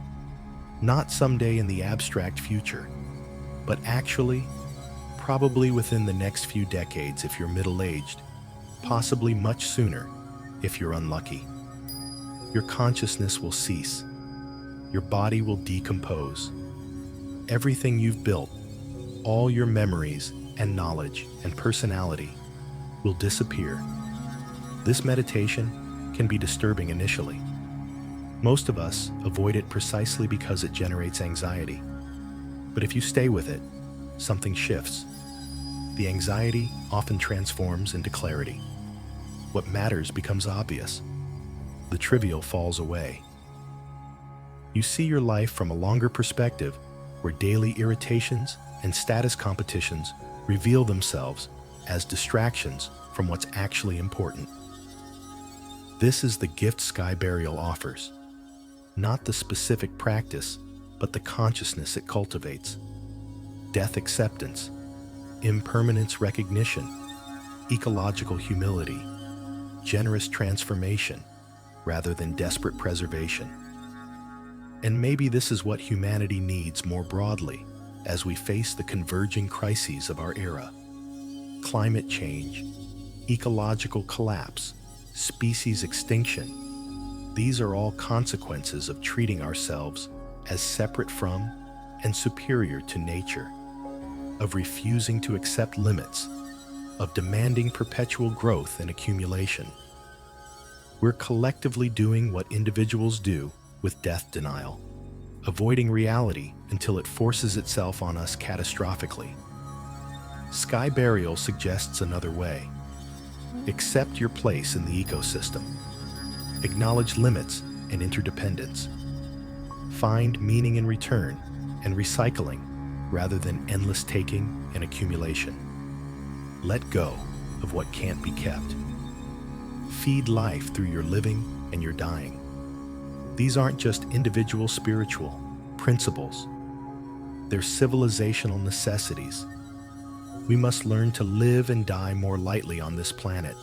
not someday in the abstract future, but actually, probably within the next few decades if you're middle-aged, possibly much sooner if you're unlucky. Your consciousness will cease. Your body will decompose. Everything you've built, all your memories and knowledge and personality, will disappear. This meditation can be disturbing initially. Most of us avoid it precisely because it generates anxiety. But if you stay with it, something shifts. The anxiety often transforms into clarity. What matters becomes obvious. The trivial falls away. You see your life from a longer perspective, where daily irritations and status competitions reveal themselves as distractions from what's actually important. This is the gift sky burial offers. Not the specific practice, but the consciousness it cultivates. Death acceptance, impermanence recognition, ecological humility, generous transformation, rather than desperate preservation. And maybe this is what humanity needs more broadly as we face the converging crises of our era. Climate change, ecological collapse, species extinction. These are all consequences of treating ourselves as separate from and superior to nature, of refusing to accept limits, of demanding perpetual growth and accumulation. We're collectively doing what individuals do with death denial, avoiding reality until it forces itself on us catastrophically. Sky burial suggests another way. Accept your place in the ecosystem. Acknowledge limits and interdependence. Find meaning in return and recycling rather than endless taking and accumulation. Let go of what can't be kept. Feed life through your living and your dying. These aren't just individual spiritual principles. They're civilizational necessities. We must learn to live and die more lightly on this planet,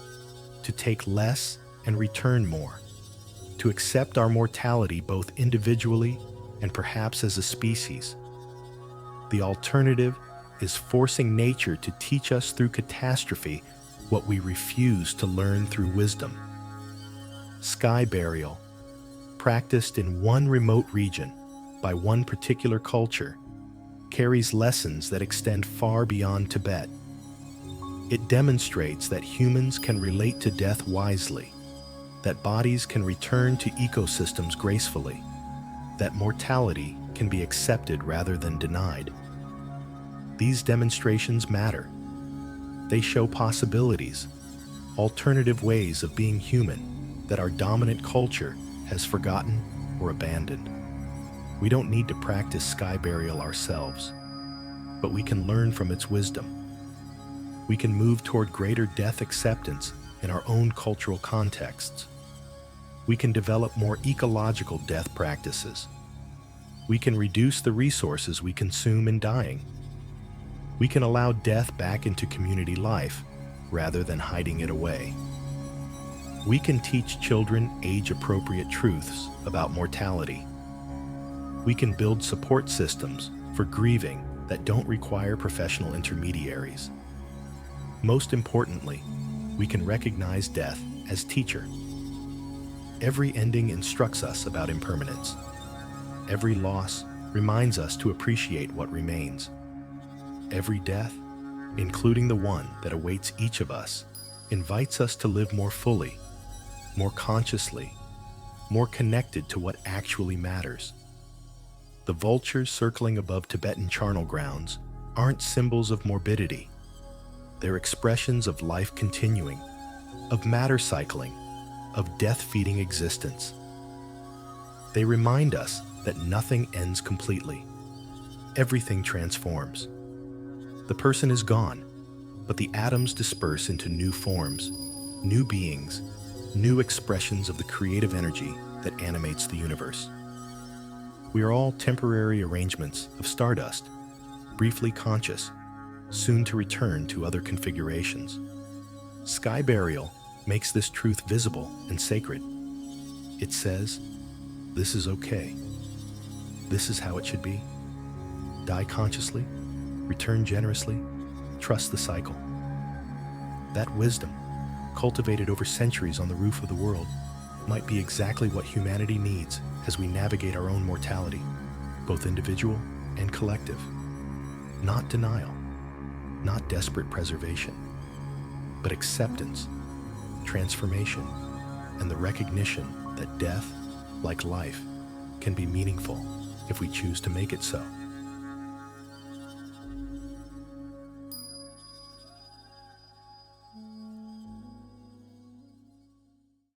to take less and return more, to accept our mortality both individually and perhaps as a species. The alternative is forcing nature to teach us through catastrophe what we refuse to learn through wisdom. Sky burial, practiced in one remote region by one particular culture, carries lessons that extend far beyond Tibet. It demonstrates that humans can relate to death wisely, that bodies can return to ecosystems gracefully, that mortality can be accepted rather than denied. These demonstrations matter. They show possibilities, alternative ways of being human that our dominant culture has forgotten or abandoned. We don't need to practice sky burial ourselves, but we can learn from its wisdom. We can move toward greater death acceptance in our own cultural contexts. We can develop more ecological death practices. We can reduce the resources we consume in dying. We can allow death back into community life rather than hiding it away. We can teach children age-appropriate truths about mortality. We can build support systems for grieving that don't require professional intermediaries. Most importantly, we can recognize death as teacher. Every ending instructs us about impermanence. Every loss reminds us to appreciate what remains. Every death, including the one that awaits each of us, invites us to live more fully, more consciously, more connected to what actually matters. The vultures circling above Tibetan charnel grounds aren't symbols of morbidity. They're expressions of life continuing, of matter cycling, of death-feeding existence. They remind us that nothing ends completely. Everything transforms. The person is gone, but the atoms disperse into new forms, new beings, new expressions of the creative energy that animates the universe. We are all temporary arrangements of stardust, briefly conscious, soon to return to other configurations. Sky burial makes this truth visible and sacred. It says, this is okay. This is how it should be. Die consciously, return generously, trust the cycle. That wisdom, cultivated over centuries on the roof of the world, might be exactly what humanity needs as we navigate our own mortality, both individual and collective. Not denial, not desperate preservation, but acceptance, transformation, and the recognition that death, like life, can be meaningful if we choose to make it so.